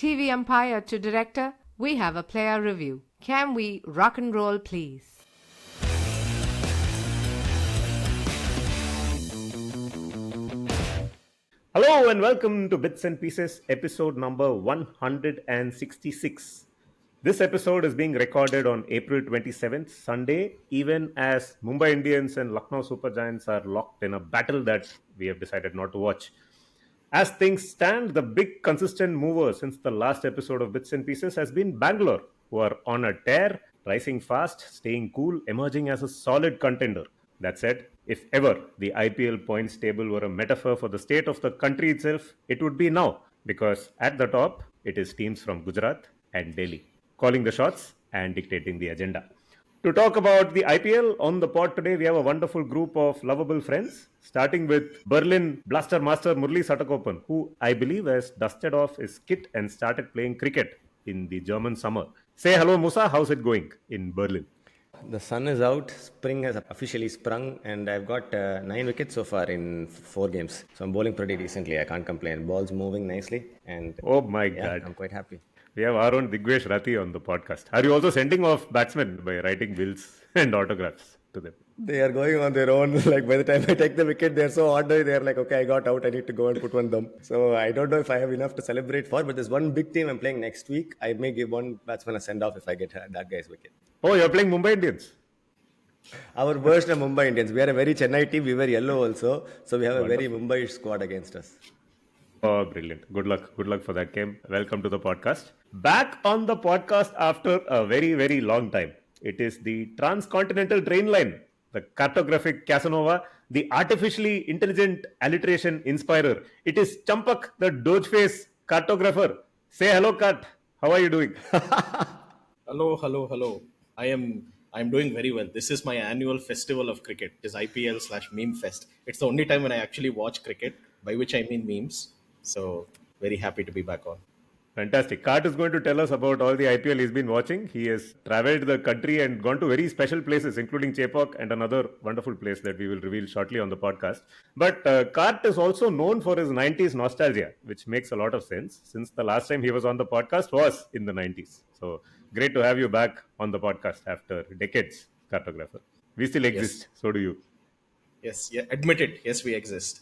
TV umpire to director, we have a player review. Can we rock and roll, please? Hello and welcome to Bits and Pieces, episode number 166. This episode is being recorded on April 27th, Sunday, even as Mumbai Indians and Lucknow Super Giants are locked in a battle that we have decided not to watch. As things stand, the big consistent mover since the last episode of Bits and Pieces has been Bangalore, who are on a tear, rising fast, staying cool, emerging as a solid contender. That said, if ever the IPL points table were a metaphor for the state of the country itself, it would be now, because at the top, it is teams from Gujarat and Delhi, calling the shots and dictating the agenda. To talk about the IPL on the pod today, we have a wonderful group of lovable friends, starting with Berlin Blaster Master Murli Satakopan, who I believe has dusted off his kit and started playing cricket in the German summer. Say hello, Musa. How's it going in Berlin? The sun is out, spring has officially sprung, and I've got 9 wickets so far in 4 games. So I'm bowling pretty decently, I can't complain. Ball's moving nicely, and Oh my God. I'm quite happy. We have our own Digvesh Rathi on the podcast. Are you also sending off batsmen by writing bills and autographs to them? They are going on their own. Like by the time I take the wicket, they're so ordinary. They're like, okay, I got out. I need to go and put one thumb. So I don't know if I have enough to celebrate for. But there's one big team I'm playing next week. I may give one batsman a send off if I get that guy's wicket. Oh, you're playing Mumbai Indians? Our version of Mumbai Indians. We are a very Chennai team. We were yellow also. So we have a very Mumbai squad against us. Oh, brilliant. Good luck. Good luck for that game. Welcome to the podcast. Back on the podcast after a very, very long time. It is the transcontinental train line, the cartographic Casanova, the artificially intelligent alliteration inspirer. It is Champak, the Dogeface cartographer. Say hello, Kat. How are you doing? Hello. I'm doing very well. This is my annual festival of cricket. It is IPL/Meme Fest. It's the only time when I actually watch cricket, by which I mean memes. So very happy to be back on. Fantastic. Kart is going to tell us about all the IPL he's been watching. He has traveled the country and gone to very special places, including J-Pock and another wonderful place that we will reveal shortly on the podcast. But Kart is also known for his 90s nostalgia, which makes a lot of sense since the last time he was on the podcast was in the 90s. So great to have you back on the podcast after decades, cartographer. We still exist. Yes. So do you. Yes, admit it. Yes, we exist.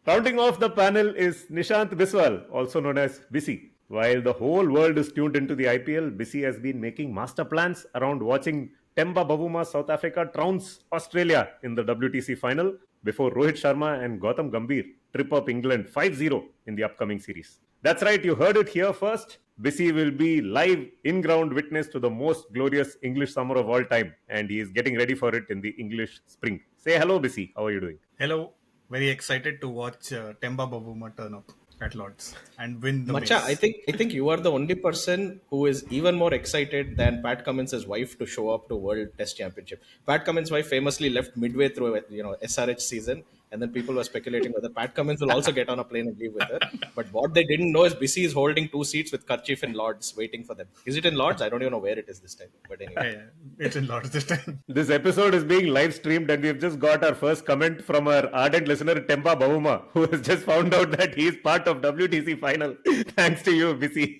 Rounding off the panel is Nishant Biswal, also known as Bissy. While the whole world is tuned into the IPL, Bissy has been making master plans around watching Temba Bavuma South Africa trounce Australia in the WTC final before Rohit Sharma and Gautam Gambhir trip up England 5-0 in the upcoming series. That's right, you heard it here first. Bissy will be live in-ground witness to the most glorious English summer of all time, and he is getting ready for it in the English spring. Say hello, Bissy. How are you doing? Hello. Very excited to watch Temba Bavuma turn up at Lords and win the Macha, match. I think you are the only person who is even more excited than Pat Cummins' wife to show up to World Test Championship. Pat Cummins' wife famously left midway through SRH season, and then people were speculating whether Pat Cummins will also get on a plane and leave with her. But what they didn't know is Bissy is holding 2 seats with kerchief in Lords waiting for them. Is it in Lords? I don't even know where it is this time. But anyway. Yeah, it's in Lords this time. This episode is being live streamed, and we've just got our first comment from our ardent listener, Temba Bavuma, who has just found out that he is part of WTC final. Thanks to you, Bissy.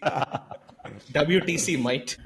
WTC might.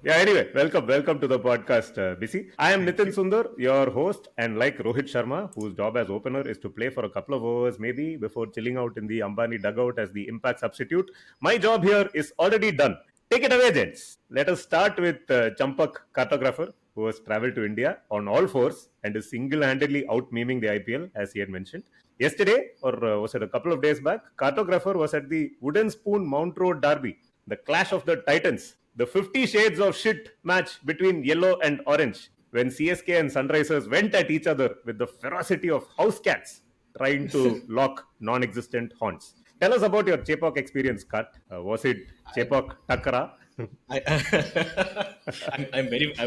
Yeah, anyway, welcome to the podcast, Bissy. I am Nitin Sundar, your host, and like Rohit Sharma, whose job as opener is to play for a couple of overs maybe before chilling out in the Ambani dugout as the impact substitute, my job here is already done. Take it away, gents. Let us start with Champak cartographer, who has traveled to India on all fours and is single-handedly out-memeing the IPL, as he had mentioned. Yesterday, or was it a couple of days back, cartographer was at the Wooden Spoon Mount Road Derby, the clash of the titans, the 50 shades of shit match between yellow and orange, when CSK and Sunrisers went at each other with the ferocity of house cats trying to lock non-existent haunts. Tell us about your J-Pock experience, Kat. Was it J-Pock Takara? I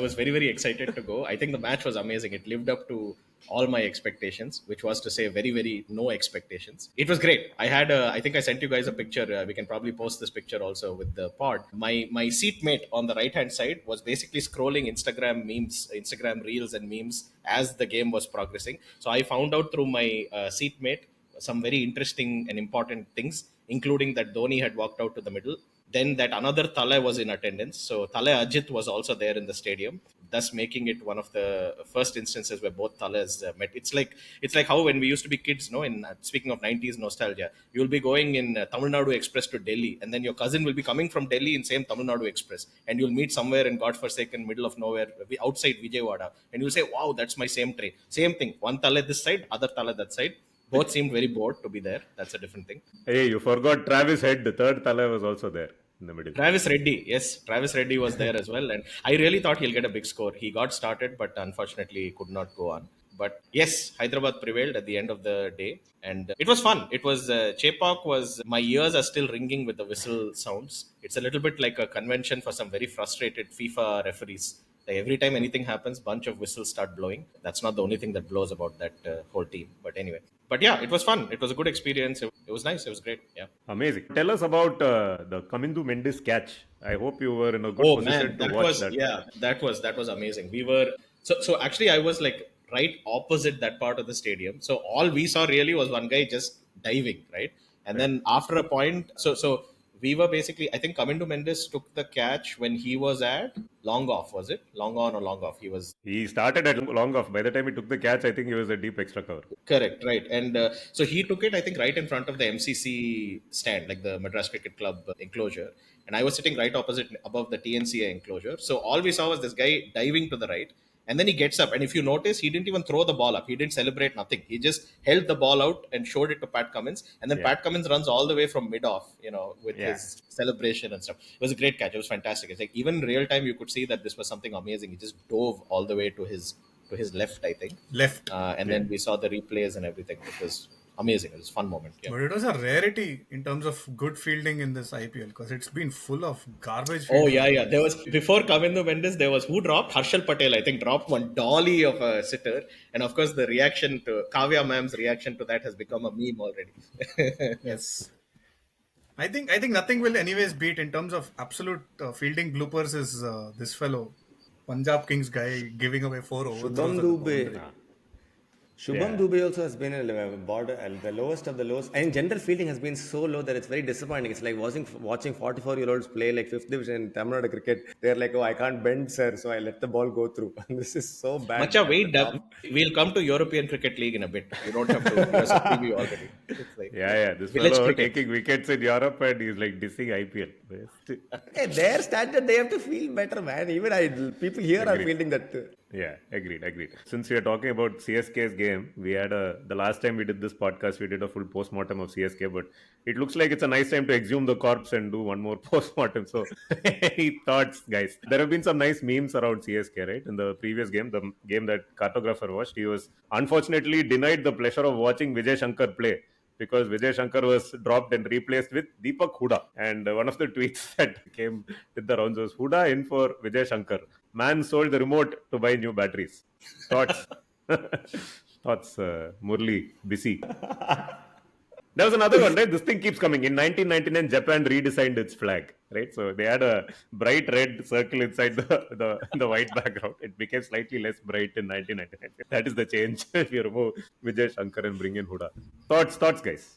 was very excited to go. I think the match was amazing. It lived up to all my expectations, which was to say very no expectations. It was great. I think I sent you guys a picture. We can probably post this picture also with the pod. My seatmate on the right hand side was basically scrolling Instagram memes, Instagram reels and memes as the game was progressing. So I found out through my seatmate some very interesting and important things. including that Dhoni had walked out to the middle. Then that another Tale was in attendance. So Tale Ajit was also there in the stadium, thus making it one of the first instances where both Tales met. It's like how when we used to be kids, no. In speaking of 90s nostalgia, you will be going in Tamil Nadu Express to Delhi, and then your cousin will be coming from Delhi in same Tamil Nadu Express, and you'll meet somewhere in godforsaken middle of nowhere outside Vijayawada, and you'll say, "Wow, that's my same train." Same thing. One Tale this side, other Tale that side. Both seemed very bored to be there. That's a different thing. Hey, you forgot Travis Head. The third Tala was also there in the middle. Travis Reddy, yes, Travis Reddy was there as well, and I really thought he'll get a big score. He got started, but unfortunately could not go on. But yes, Hyderabad prevailed at the end of the day, and it was fun. It was J-Pock was. My ears are still ringing with the whistle sounds. It's a little bit like a convention for some very frustrated FIFA referees. Like every time anything happens, bunch of whistles start blowing. That's not the only thing that blows about that whole team. But anyway, but yeah, it was fun. It was a good experience. It was nice. It was great. Yeah. Amazing. Tell us about the Kamindu Mendes catch. I hope you were in a good Oh position man, to that watch was that. that was amazing. We were so actually I was like right opposite that part of the stadium. So all we saw really was one guy just diving, right? And then after a point, so we were basically, I think Kamindu Mendes took the catch when he was at long off, was it? Long on or long off? He was He started at long off. By the time he took the catch, I think he was a deep extra cover. correct, right. And so he took it, I think, right in front of the MCC stand, like the Madras Cricket Club enclosure. And I was sitting right opposite above the TNCA enclosure. So all we saw was this guy diving to the right. And then he gets up. And if you notice, he didn't even throw the ball up. He didn't celebrate nothing. He just held the ball out and showed it to Pat Cummins. And then Yeah. Pat Cummins runs all the way from mid off, with Yeah. his celebration and stuff. It was a great catch. It was fantastic. It's like even real time, you could see that this was something amazing. He just dove all the way to his left, I think. Left. And then we saw the replays and everything. It was amazing. It was a fun moment. Yeah. But it was a rarity in terms of good fielding in this IPL because it's been full of garbage. Oh fielding. yeah. There was before Kavindu Mendes, there was who dropped? Harshal Patel, I think, dropped one dolly of a sitter, and of course the reaction to Kavya ma'am's reaction to that has become a meme already. Yes. I think nothing will anyways beat in terms of absolute fielding bloopers is this fellow, Punjab Kings guy giving away 4 overs. Shubham Dubey. Shubham Yeah. Dubey also has been in the border, the lowest of the lows. And general fielding has been so low that it's very disappointing. It's like watching 44-year-olds play like 5th division in Tamil Nadu cricket. They're like, oh, I can't bend, sir, so I let the ball go through. This is so bad. Macha, wait, we'll come to European Cricket League in a bit. You don't have to give us a preview already. It's like Yeah. This village fellow cricket. taking wickets in Europe and he's like dissing IPL. Best. Hey, their standard, they have to feel better, man. Even people here are fielding that. Yeah, agreed. Since we are talking about CSK's game, we had the last time we did this podcast, we did a full post-mortem of CSK, but it looks like it's a nice time to exhume the corpse and do one more post-mortem. So, any thoughts, guys? There have been some nice memes around CSK, right? In the previous game, the game that Cartographer watched, he was unfortunately denied the pleasure of watching Vijay Shankar play, because Vijay Shankar was dropped and replaced with Deepak Huda. And one of the tweets that came with the rounds was, Huda in for Vijay Shankar. Man sold the remote to buy new batteries. Thoughts? Thoughts, Murli, busy. There was another one, right? This thing keeps coming. In 1999, Japan redesigned its flag, right? So they had a bright red circle inside the white background. It became slightly less bright in 1999. That is the change if you remove Vijay Shankar and bring in Huda. Thoughts, guys?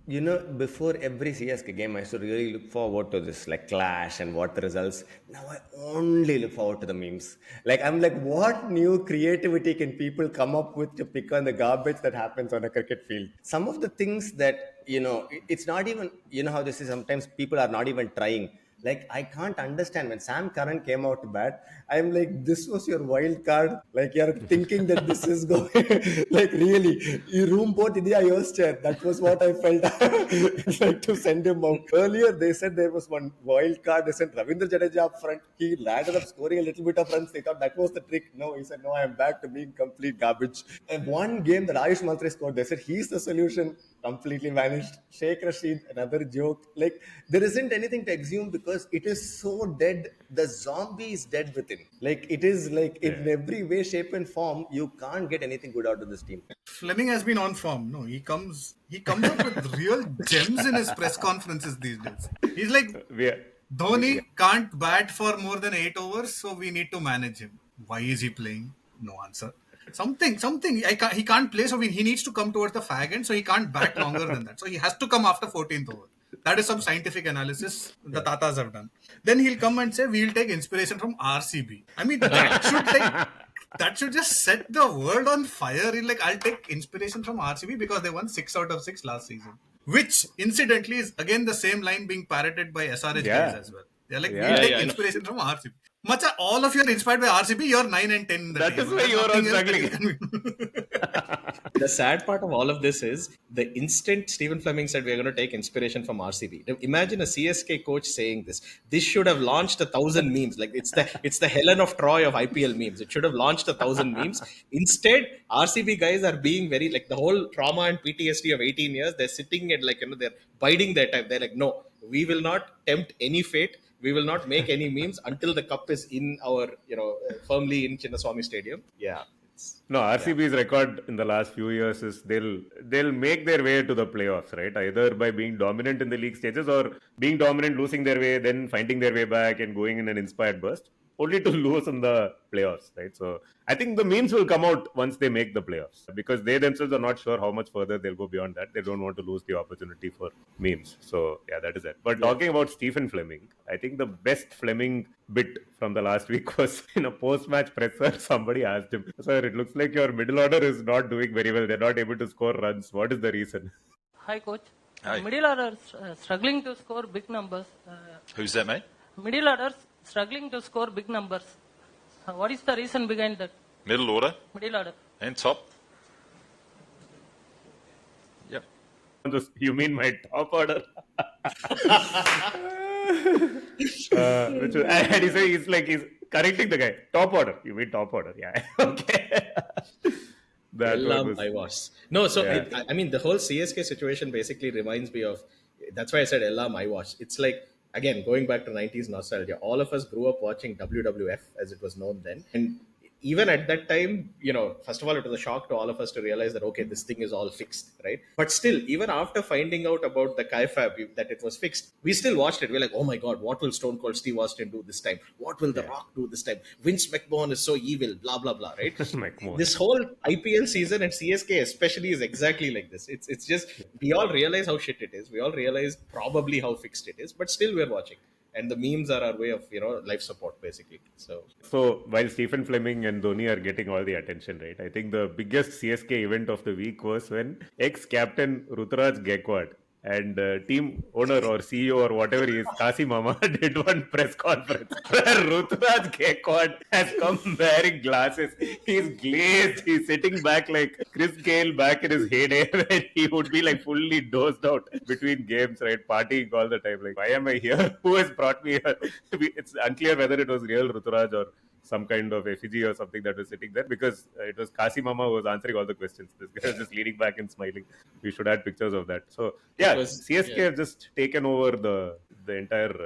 Before every CSK game, I used to really look forward to this like clash and what the results. Now I only look forward to the memes. Like I'm like, what new creativity can people come up with to pick on the garbage that happens on a cricket field? Some of the things that it's not even how this is. Sometimes people are not even trying. Like, I can't understand when Sam Curran came out to bat. I'm like, this was your wild card. Like, you're thinking that this is going, like, really, you room both India yours chair. That was what I felt. It's like to send him out. Earlier, they said there was one wild card. They sent Ravindra Jadeja up front. He landed up scoring a little bit of runs. They thought that was the trick. No, he said, no, I'm back to being complete garbage. And one game that Ayush Mantri scored, they said, he's the solution. Completely vanished. Sheikh Rashid, another joke. Like, there isn't anything to exhume because it is so dead. The zombie is dead within. Like, it is like in every way, shape, and form, you can't get anything good out of this team. Fleming has been on form. No, he comes up with real gems in his press conferences these days. He's like, Dhoni can't bat for more than 8 overs, so we need to manage him. Why is he playing? No answer. Something. He can't play, so he needs to come towards the fag end, so he can't bat longer than that. So he has to come after 14th over. That is some scientific analysis the Tatas have done. Then he'll come and say, we'll take inspiration from RCB. I mean, that should just set the world on fire. I'll take inspiration from RCB because they won 6 out of 6 last season. Which, incidentally, is again the same line being parroted by SRH guys as well. They're like, we'll take inspiration from RCB. Macha, all of you are inspired by RCB, you're 9 and 10 in the That table. is why you're all struggling. The sad part of all of this is the instant Stephen Fleming said we're going to take inspiration from RCB. Now, imagine a CSK coach saying this. This should have launched 1,000 memes. Like it's the Helen of Troy of IPL memes. It should have launched 1,000 memes. Instead, RCB guys are being very like the whole trauma and PTSD of 18 years. They're sitting at they're biding their time. They're like, no, we will not tempt any fate. We will not make any memes until the cup is in our, firmly in Chinnaswamy Stadium. Yeah. No, RCB's record in the last few years is they'll make their way to the playoffs, right? Either by being dominant in the league stages or being dominant, losing their way, then finding their way back and going in an inspired burst, only to lose in the playoffs, right? So I think the memes will come out once they make the playoffs because they themselves are not sure how much further they'll go beyond that. They don't want to lose the opportunity for memes. So yeah, that is it. But talking about Stephen Fleming, I think the best Fleming bit from the last week was in a post-match presser. Somebody asked him, "Sir, it looks like your middle order is not doing very well. They're not able to score runs. What is the reason?" Hi, coach. Hi. Middle order struggling to score big numbers. Who's that, mate? Middle order struggling to score big numbers. What is the reason behind that? Middle order Middle order. and top. Yep. You mean my top order? And he's correcting the guy. Top order. You mean top order? Yeah. Okay. No, so I mean the whole CSK situation basically reminds me of. That's why I said Ella my watch. It's like again going back to 90s nostalgia. All of us grew up watching WWF as it was known then, and even at that time, first of all, it was a shock to all of us to realize that, okay, this thing is all fixed, right? But still, even after finding out about the Kaifab, that it was fixed, we still watched it. We're like, oh my God, what will Stone Cold Steve Austin do this time? What will The Rock do this time? Vince McMahon is so evil, blah, blah, blah, right? This whole IPL season and CSK especially is exactly like this. It's just, we all realize how shit it is. We all realize probably how fixed it is, but still we're watching. And the memes are our way of, life support, basically. So while Stephen Fleming and Dhoni are getting all the attention, right? I think the biggest CSK event of the week was when ex-captain Ruturaj Gaikwad and team owner or CEO or whatever he is, Kasi Mama, did one press conference where Ruturaj Gaikwad has come wearing glasses. He's glazed. He's sitting back like Chris Gale back in his heyday when he would be like fully dozed out between games, right? Partying all the time. Like, why am I here? Who has brought me here? It's unclear whether it was real Ruturaj or some kind of effigy or something that was sitting there because it was Kasi Mama who was answering all the questions. This guy was just leaning back and smiling. We should add pictures of that. So yeah, CSK have just taken over the entire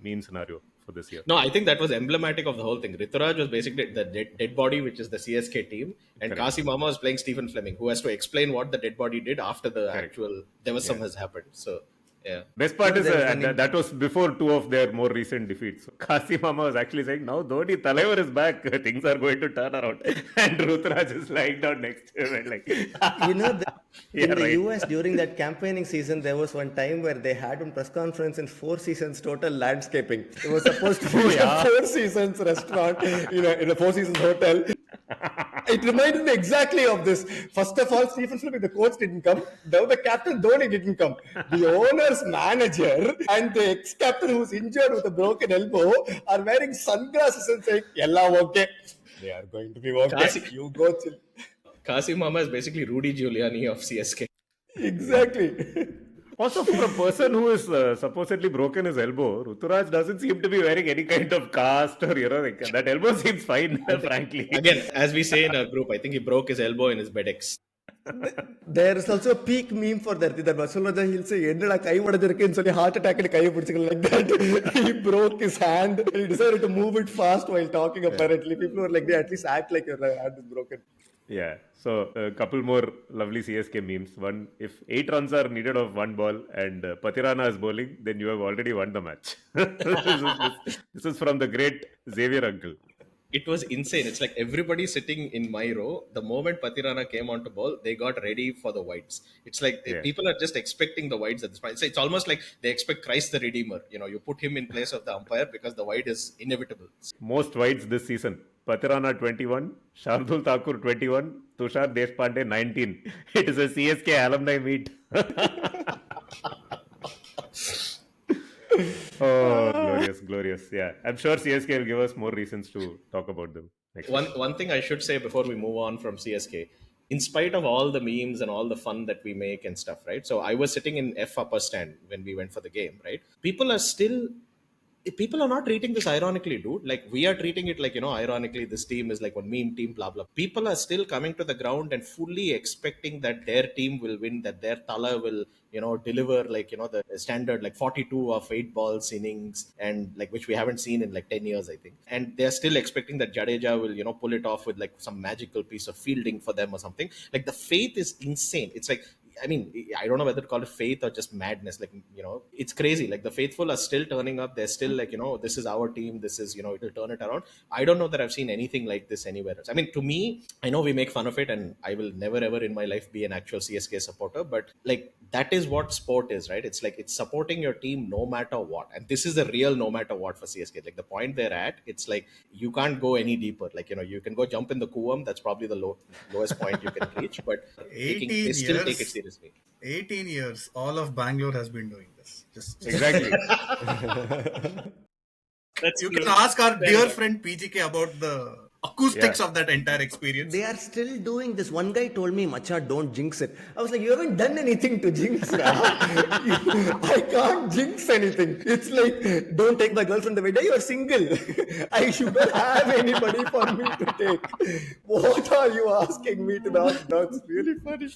meme scenario for this year. No, I think that was emblematic of the whole thing. Rituraj was basically the dead body, which is the CSK team, and Kasi Mama was playing Stephen Fleming, who has to explain what the dead body did after the actual demise has happened. So. Yeah. Best part is that was before two of their more recent defeats. So Kasi Mama was actually saying, now Dhoni Talaivar is back, things are going to turn around. And Ruturaj is lying down next to him. And like, in the US during that campaigning season, there was one time where they had one press conference in 4 Seasons total landscaping. It was supposed to be a 4 Seasons restaurant in a 4 Seasons hotel. It reminded me exactly of this. First of all, Stephen Fleming, the coach didn't come. Now the captain Dhoni didn't come. The owner's manager and the ex-captain who's injured with a broken elbow are wearing sunglasses and saying, "Yalla okay." They are going to be okay. You go chill. Kasi Mama is basically Rudy Giuliani of CSK. Exactly. Also, for a person who is supposedly broken his elbow, Ruturaj doesn't seem to be wearing any kind of cast or, like, that elbow seems fine, frankly. Again, as we say in our group, I think he broke his elbow in his BedX. There is also a peak meme for that. That Vasulaja, he'll say, "Endda kai vadadirukku," so heart attack and kai pidichikala like that. He broke his hand. He decided to move it fast while talking. Apparently, people were like, they at least act like your hand is broken. Yeah. So a couple more lovely CSK memes. One, if 8 runs are needed of one ball and Patirana is bowling, then you have already won the match. This is from the great Xavier uncle. It was insane. It's like everybody sitting in my row. The moment Patirana came onto ball, they got ready for the wides. It's like people are just expecting the wides at this point. It's almost like they expect Christ the Redeemer. You put him in place of the umpire because the wide is inevitable. Most wides this season. Patirana 21, Shardul Thakur 21, Tushar Deshpande 19. It is a CSK alumni meet. Oh, glorious, glorious. Yeah, I'm sure CSK will give us more reasons to talk about them next week. One thing I should say before we move on from CSK, in spite of all the memes and all the fun that we make and stuff, right? So I was sitting in F upper stand when we went for the game, right? People are not treating this ironically, dude. Like, we are treating it like, ironically, this team is like one meme team, blah, blah. People are still coming to the ground and fully expecting that their team will win, that their Tala will, deliver like, the standard, like 42 of 8 balls innings, and like, which we haven't seen in like 10 years, I think. And they're still expecting that Jadeja will, pull it off with like some magical piece of fielding for them or something. Like, the faith is insane. It's like, I mean, I don't know whether to call it faith or just madness. Like, it's crazy. Like, the faithful are still turning up. They're still like, this is our team. This is, it'll turn it around. I don't know that I've seen anything like this anywhere else. I mean, to me, I know we make fun of it, and I will never ever in my life be an actual CSK supporter. But like, that is what sport is, right? It's like, it's supporting your team no matter what. And this is the real no matter what for CSK. Like, the point they're at, it's like, you can't go any deeper. Like, you can go jump in the Kuam. That's probably the lowest point you can reach. But they still take it seriously. 18 years, all of Bangalore has been doing this. Exactly. You can ask our dear friend PGK about the acoustics of that entire experience. They are still doing this. One guy told me, Macha, don't jinx it. I was like, you haven't done anything to jinx. I can't jinx anything. It's like, don't take my girlfriend away. You are single. I shouldn't have anybody for me to take. What are you asking me to ask? That's really funny.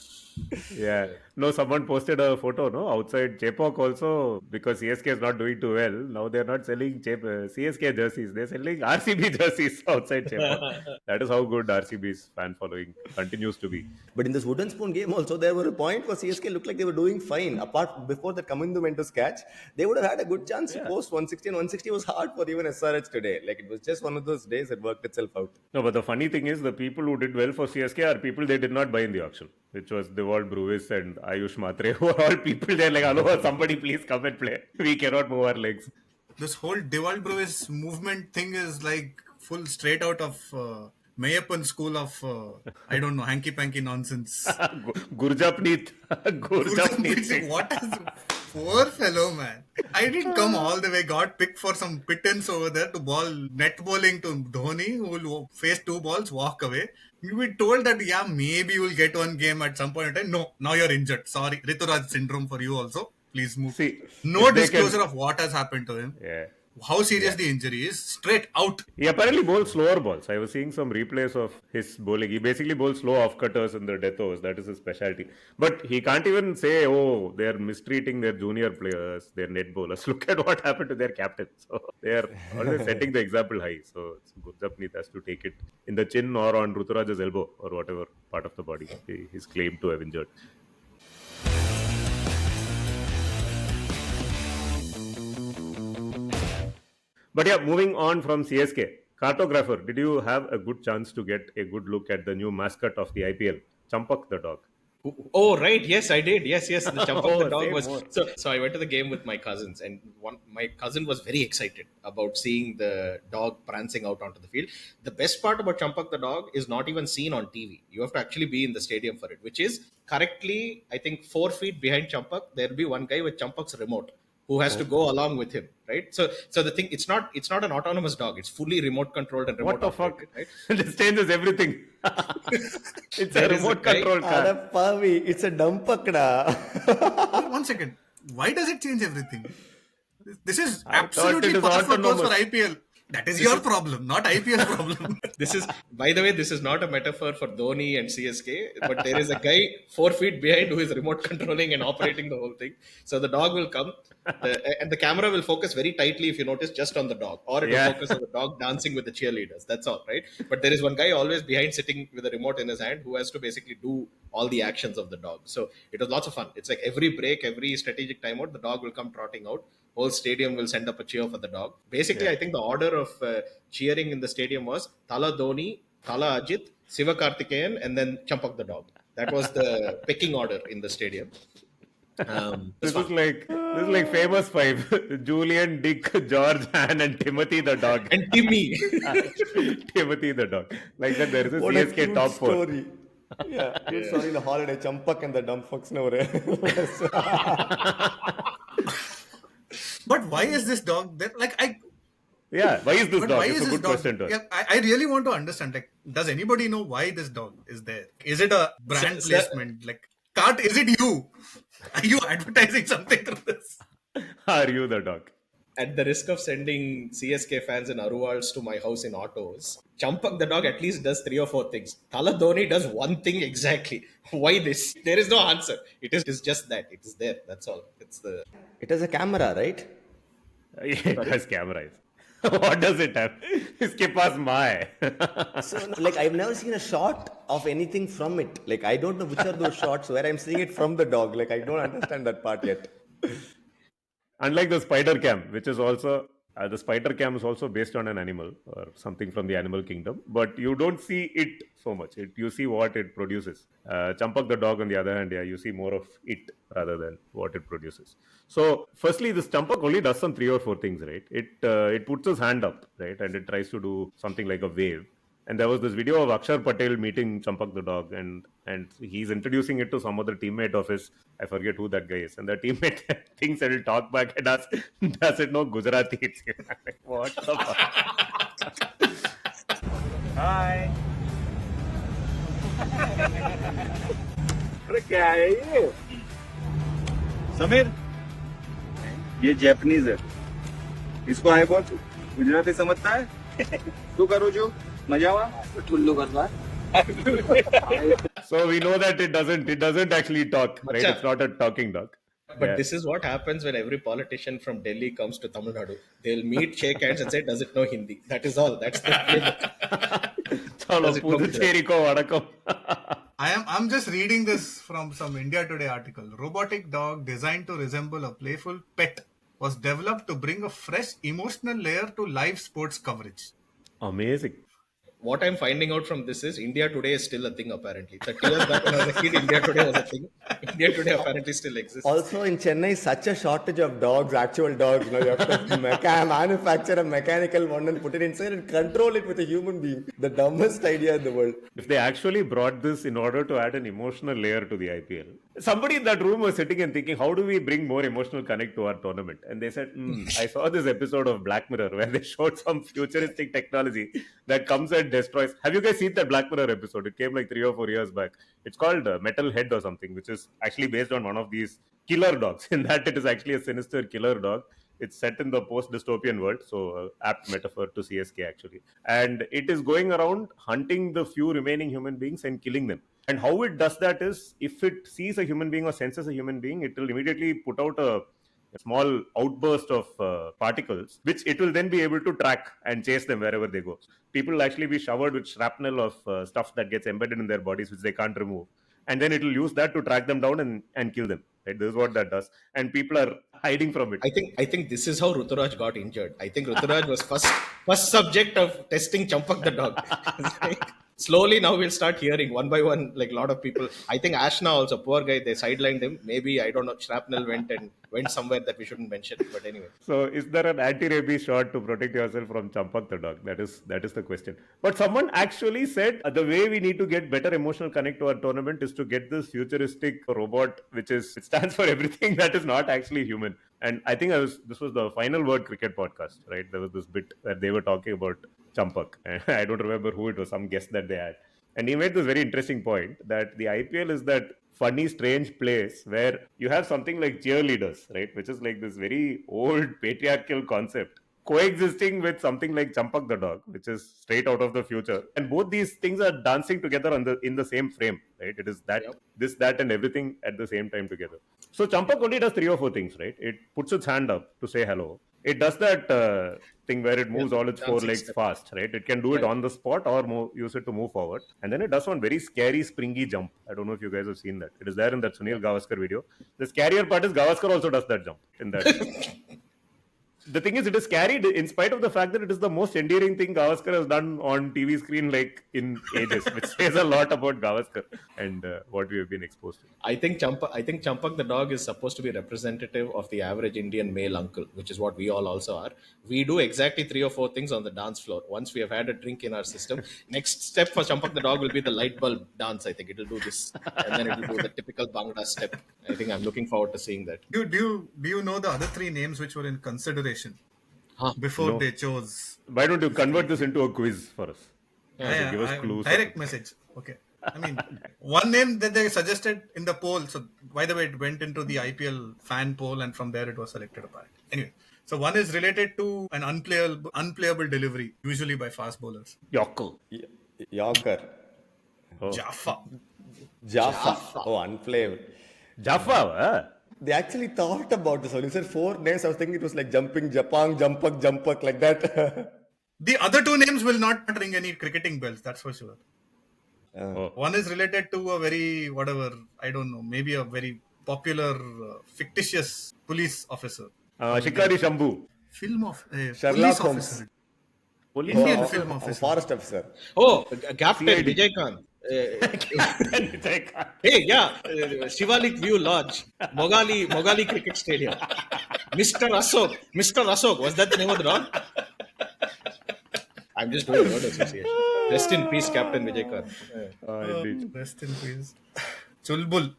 Yeah. No, someone posted a photo, outside J-Pock also, because CSK is not doing too well. Now they're not selling CSK jerseys. They're selling RCB jerseys outside J-Pock. That is how good RCB's fan following continues to be. But in this wooden spoon game also, there were a point for CSK looked like they were doing fine. Apart before that Kamindu went to catch, they would have had a good chance to post 160, and 160 was hard for even SRH today. Like, it was just one of those days it worked itself out. No, but the funny thing is, the people who did well for CSK are people they did not buy in the auction, which was Devol Bruvis and Ayush Matre, who are all people they're like, hello, somebody please come and play. We cannot move our legs. This whole Devol Bruvis movement thing is like full straight out of Mayappan school of, I don't know, hanky-panky nonsense. Gurjapneet. Gurjapneet. What is... Poor fellow, man. I didn't come all the way, got picked for some pittance over there to net bowling to Dhoni, who will face 2 balls, walk away. You were told that, maybe you will get one game at some point in time. No, now you're injured. Sorry. Rituraj syndrome for you also. Please move. See, no disclosure of what has happened to him. Yeah. How serious the injury is, straight out. He apparently bowls slower balls. I was seeing some replays of his bowling. He basically bowls slow off-cutters in the death overs. That is his specialty. But he can't even say, they're mistreating their junior players, their net bowlers. Look at what happened to their captain. So they're always setting the example high. So Gurjapneet has to take it in the chin or on Ruturaj's elbow or whatever part of the body he's claimed to have injured. But yeah, moving on from CSK, Cartographer, did you have a good chance to get a good look at the new mascot of the IPL, Champak the dog? Oh, right. Yes, I did. Yes. The Champak the dog was... So I went to the game with my cousins, and my cousin was very excited about seeing the dog prancing out onto the field. The best part about Champak the dog is not even seen on TV. You have to actually be in the stadium for it, which is correctly, I think, 4 feet behind Champak. There'll be one guy with Champak's remote who has to go along with him, right? So the thing, it's not an autonomous dog. It's fully remote controlled and remote What the operated, fuck? Right? This changes everything. It's a remote control car. It's a dumpakda. 1 second. Why does it change everything? This is I absolutely thought it is par for course for autonomous. IPL. That is your problem, not IPL problem. This is, by the way, this is not a metaphor for Dhoni and CSK, but there is a guy 4 feet behind who is remote controlling and operating the whole thing. So the dog will come, and the camera will focus very tightly, if you notice, just on the dog, or it will focus on the dog dancing with the cheerleaders. That's all, right? But there is one guy always behind sitting with a remote in his hand who has to basically do all the actions of the dog. So it was lots of fun. It's like every break, every strategic timeout, the dog will come trotting out, whole stadium will send up a cheer for the dog. Basically, I think the order of cheering in the stadium was Thala Dhoni, Thala Ajit, Siva Karthikeyan, and then Champak the dog. That was the pecking order in the stadium. This is like famous five: Julian, Dick, George, Han, and Timothy the dog. And Timmy. Timothy the dog. Like that, there is a What CSK cute top four. story. Yeah, cute story in the holiday. Champak and the dumb fucks now. But why is this dog there? Yeah, why is this But dog? why It's is a this good dog? question to ask. Yeah, I really want to understand. Like, does anybody know why this dog is there? Is it a brand placement? Like, is it you? Are you advertising something through this? Are you the dog? At the risk of sending CSK fans and Aruvals to my house in autos, Champak the dog at least does 3 or 4 things. Thala Dhoni does one thing exactly. Why this? There is no answer. It is just that. It is there. That's all. It has a camera, right? It has cameras. What does it have? Iske paas maa hai. So, like, I've never seen a shot of anything from it. Like, I don't know which are those shots where I'm seeing it from the dog. Like, I don't understand that part yet. Unlike the spider cam, which is also the spider cam is also based on an animal or something from the animal kingdom, but you don't see it so much. You see what it produces. Champak the dog, on the other hand, yeah, you see more of it rather than what it produces. So, firstly, this Champak only does some 3 or 4 things, right? It puts his hand up, right, and it tries to do something like a wave. And there was this video of Akshar Patel meeting Champak the dog, and he's introducing it to some other teammate of his. I forget who that guy is. And the teammate thinks that he'll talk back and asks, does it know Gujarati? It's like, what the fuck? Hi. अरे क्या है ये? समीर, ये Japanese है. इसको हाय बोल. गुजराती समझता है? तू करो जो मजा हुआ. ठुल्लू करवा. So we know that it doesn't actually talk, right? It's not a talking dog. But this is what happens when every politician from Delhi comes to Tamil Nadu. They'll meet, shake hands, and say, "Does it know Hindi?" That is all. That's the playbook. I'm just reading this from some India Today article. Robotic dog designed to resemble a playful pet was developed to bring a fresh emotional layer to live sports coverage. Amazing. What I'm finding out from this is India Today is still a thing apparently. 30 years back when I was a kid, India Today was a thing. India Today apparently still exists. Also in Chennai, such a shortage of dogs, actual dogs. You know, you have to manufacture a mechanical one and put it inside and control it with a human being. The dumbest idea in the world. If they actually brought this in order to add an emotional layer to the IPL, somebody in that room was sitting and thinking, how do we bring more emotional connect to our tournament? And they said, I saw this episode of Black Mirror where they showed some futuristic technology that comes and destroys. Have you guys seen that Black Mirror episode? It came like 3 or 4 years back. It's called Metal Head or something, which is actually based on one of these killer dogs. In that, it is actually a sinister killer dog. It's set in the post-dystopian world, so apt metaphor to CSK actually. And it is going around hunting the few remaining human beings and killing them. And how it does that is, if it sees a human being or senses a human being, it will immediately put out a small outburst of particles, which it will then be able to track and chase them wherever they go. People will actually be showered with shrapnel of stuff that gets embedded in their bodies, which they can't remove. And then it will use that to track them down and kill them. Right? This is what that does. And people are hiding from it. I think this is how Ruturaj got injured. I think Ruturaj was first subject of testing Champak the dog. Slowly now we'll start hearing one by one, like a lot of people. I think Ashna also, poor guy, they sidelined him. Maybe, I don't know, shrapnel went somewhere that we shouldn't mention. But anyway. So is there an anti-rabies shot to protect yourself from Champak the dog? That is the question. But someone actually said the way we need to get better emotional connect to our tournament is to get this futuristic robot, it stands for everything that is not actually human. And I think this was the Final Word cricket podcast, right? There was this bit where they were talking about Champak. And I don't remember who it was, some guest that they had. And he made this very interesting point that the IPL is that funny, strange place where you have something like cheerleaders, right? Which is like this very old patriarchal concept coexisting with something like Champak the dog, which is straight out of the future. And both these things are dancing together in the same frame, right? It is that, this, that, and everything at the same time together. So Champak only does 3 or 4 things, right? It puts its hand up to say hello. It does that thing where it moves all its 4 legs fast, right? It can do it on the spot or use it to move forward. And then it does one very scary, springy jump. I don't know if you guys have seen that. It is there in that Sunil Gavaskar video. The scarier part is Gavaskar also does that jump in that. the thing is, it is carried in spite of the fact that it is the most endearing thing Gavaskar has done on TV screen like in ages, which says a lot about Gavaskar and what we have been exposed to. I think Champak the dog is supposed to be representative of the average Indian male uncle, which is what we all also are. We do exactly 3 or 4 things on the dance floor. Once we have had a drink in our system, next step for Champak the dog will be the light bulb dance. I think it'll do this, and then it'll do the typical Bangla step. I think I'm looking forward to seeing that. Do you know the other 3 names which were in consideration before they chose? Why don't you convert this into a quiz for us? Give us clues. Direct message. Okay. I mean, one name that they suggested in the poll. So, by the way, it went into the IPL fan poll, and from there it was selected apart. Anyway, so one is related to an unplayable delivery, usually by fast bowlers. Yorker. Oh. Jaffa. Oh, unplayable. Jaffa. They actually thought about this. When you said 4 names, I was thinking it was like jumping, Japang, Jampak, Jampak, like that. The other 2 names will not ring any cricketing bells, that's for sure. One is related to a very, I don't know, maybe a very popular, fictitious police officer. Shikari Shambhu. Sherlock Police Holmes. officer. Indian film officer. Forest officer. Oh, Captain Vijay Hey, yeah, Shivalik View Lodge, Mogali Cricket Stadium. Mr. Ashok, was that the name of the dog? I'm just doing word association. Rest in peace, Captain Vijay Khan. Rest in peace. Chulbul.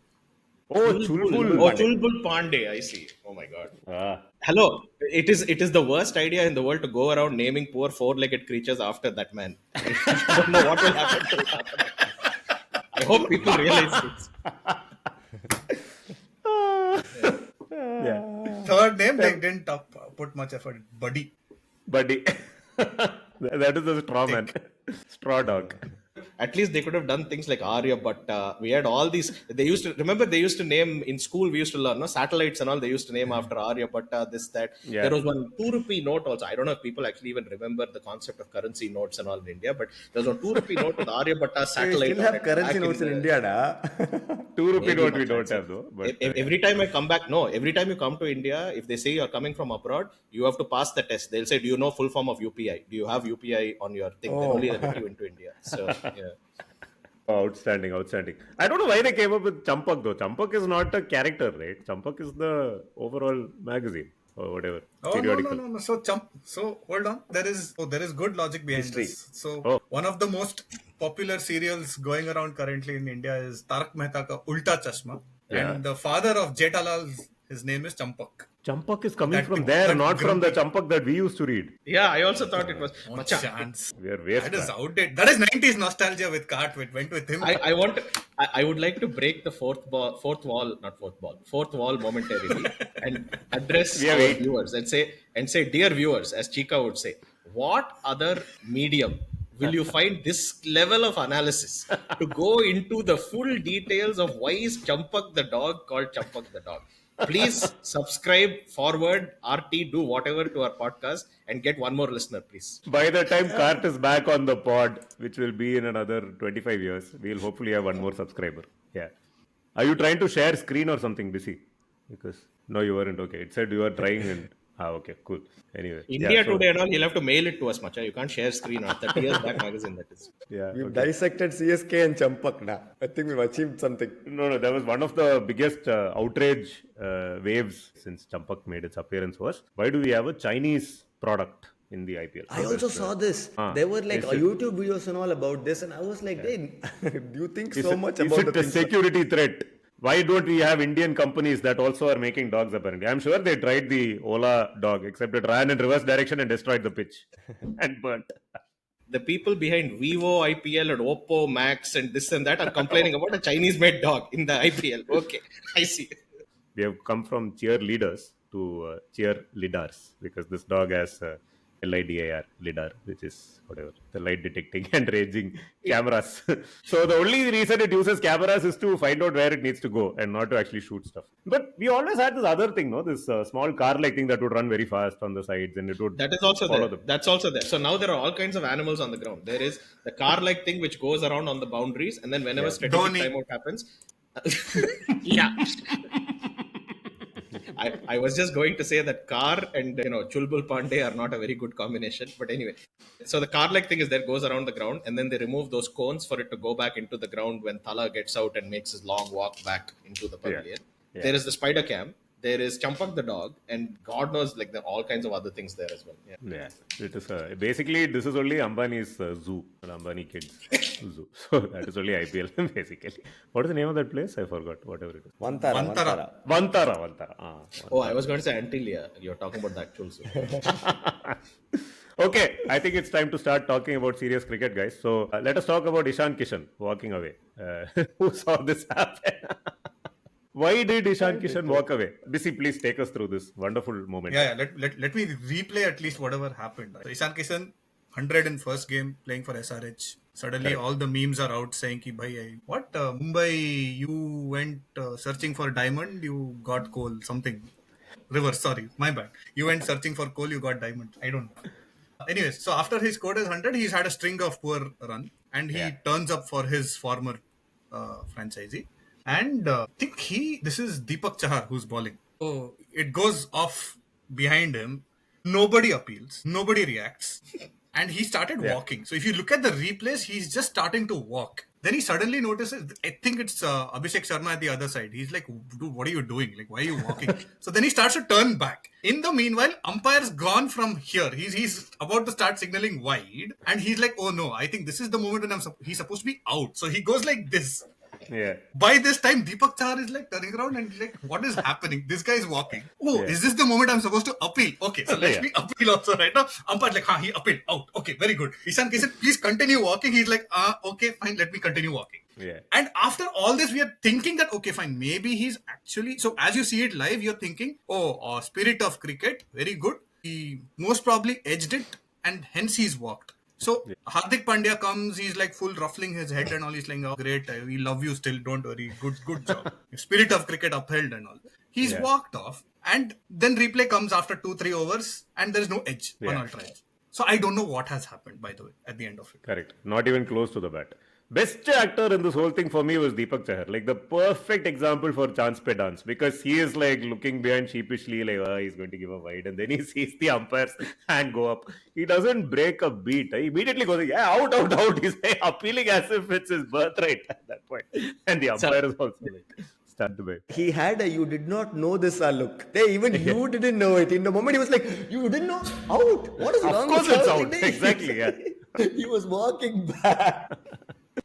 Chulbul Pandey, I see. Oh my god. Hello. It is the worst idea in the world to go around naming poor 4-legged creatures after that man. I don't know what will happen to it after that. I hope people realize this. Third name, they didn't put much effort. Buddy. That is the straw man. Straw dog. At least they could have done things like Arya, but we had all these. They used to name in school. We used to learn satellites and all. They used to name after Arya, this, that. Yeah. There was one 2 rupee note also. I don't know if people actually even remember the concept of currency notes and all in India, but there was a 2 rupee note with Arya Bhatta satellite. We still have currency notes in India, da. 2 rupee note we don't have though. But, every time I come back, every time you come to India, if they say you're coming from abroad, you have to pass the test. They'll say, do you know full form of UPI? Do you have UPI on your thing? Then only they'll let you into India. So, yeah. Oh, outstanding. I don't know why they came up with Champak though. Champak is not a character, right? Champak is the overall magazine or whatever. Periodical. No. So hold on. There is good logic behind this. So one of the most popular serials going around currently in India is Tarak Mehta Ka Ulta Chashma. Yeah. And the father of Jethalal, his name is Champak. Champak is coming from there, not from the Champak that we used to read. Yeah, I also thought it was. No chance. We are waste. That is outdated. That is 90s nostalgia with Cartwright. Went with him. I would like to break the fourth wall momentarily and address our viewers and say, dear viewers, as Chika would say, what other medium will you find this level of analysis to go into the full details of why is Champak the dog called Champak the dog? Please subscribe, forward, RT, do whatever to our podcast and get one more listener, please. By the time Kart is back on the pod, which will be in another 25 years, we'll hopefully have one more subscriber. Yeah. Are you trying to share screen or something, busy? Because no, you weren't. Okay. It said you were trying and... okay, cool. Anyway. India Today and all, you'll have to mail it to us, Macha. You can't share screen on 30 years back magazine, that is. Yeah. We've dissected CSK and Champak now. I think we've achieved something. No, that was one of the biggest outrage waves since Champak made its appearance was, why do we have a Chinese product in the IPL? I also saw this. There were like YouTube videos and all about this, and I was like, hey, do you think so much about it? Is it a security threat? Why don't we have Indian companies that also are making dogs apparently? I'm sure they tried the Ola dog, except it ran in reverse direction and destroyed the pitch and burnt. The people behind Vivo IPL and Oppo Max and this and that are complaining about a Chinese-made dog in the IPL. Okay, I see. We have come from cheerleaders to cheerleaders because this dog has LIDAR, lidar, which is whatever, the light detecting and ranging cameras. So the only reason it uses cameras is to find out where it needs to go and not to actually shoot stuff. But we always had this other thing, this small car-like thing that would run very fast on the sides and it would That is also there. That's also there. So now there are all kinds of animals on the ground. There is the car-like thing which goes around on the boundaries, and then whenever strategic timeout happens... yeah. I was just going to say that car and Chulbul Pandey are not a very good combination. But anyway, so the car-like thing is that goes around the ground, and then they remove those cones for it to go back into the ground when Thala gets out and makes his long walk back into the pavilion. Yeah. There is the spider cam. There is Champak the dog, and God knows, like, there are all kinds of other things there as well. Yeah, it is basically this is only Ambani's zoo, Ambani kids zoo. So that is only IPL basically. What is the name of that place? I forgot. Whatever it is. Vantara. Oh, I was going to say Antilia. You're talking about the actual zoo. Okay, I think it's time to start talking about serious cricket, guys. So let us talk about Ishan Kishan walking away. Who saw this happen? Why did Ishan Kishan walk away? Bissy, please take us through this wonderful moment. Yeah. Let me replay at least whatever happened. So Ishan Kishan, 100 in first game, playing for SRH. Suddenly all the memes are out saying ki bhai, what Mumbai, you went searching for diamond, you got coal, something. Reverse, sorry, my bad. You went searching for coal, you got diamond. I don't know. Anyways, so after he scored his 100, he's had a string of poor run, and he turns up for his former franchisee. And I think this is Deepak Chahar who's bowling. So it goes off behind him. Nobody appeals. Nobody reacts. And he started walking. So if you look at the replays, he's just starting to walk. Then he suddenly notices, I think it's Abhishek Sharma at the other side. He's like, dude, what are you doing? Like, why are you walking? So then he starts to turn back. In the meanwhile, umpire's gone from here. He's about to start signaling wide. And he's like, oh no, I think this is the moment when he's supposed to be out. So he goes like this. Yeah. By this time, Deepak Chahar is like turning around and like, what is happening? This guy is walking. Oh, is this the moment I'm supposed to appeal? Okay, so let me appeal also right now. Umpire's like, he appealed out. Okay, very good. Ishan Kishan, please continue walking. He's like, okay, fine, let me continue walking. Yeah. And after all this, we are thinking that, okay, fine, maybe he's actually... So as you see it live, you're thinking, spirit of cricket, very good. He most probably edged it and hence he's walked. So Hardik Pandya comes, he's like full ruffling his head and all. He's like, oh, great, we love you still, don't worry, good job. Spirit of cricket upheld and all. He's walked off, and then replay comes after 2-3 overs and there's no edge on ultra edge. So I don't know what has happened, by the way, at the end of it. Correct. Not even close to the bat. Best actor in this whole thing for me was Deepak Chahar. Like the perfect example for Chance Pe Dance, because he is like looking behind sheepishly, like, he's going to give a wide, and then he sees the umpire's hand go up. He doesn't break a beat. He immediately goes, out. He's like, appealing as if it's his birthright at that point. And the umpire is also like, stand by. He had a you did not know this look. Even you didn't know it. In the moment, he was like, you didn't know? Out. What is wrong with Of course it's out. Exactly, yeah. He was walking back.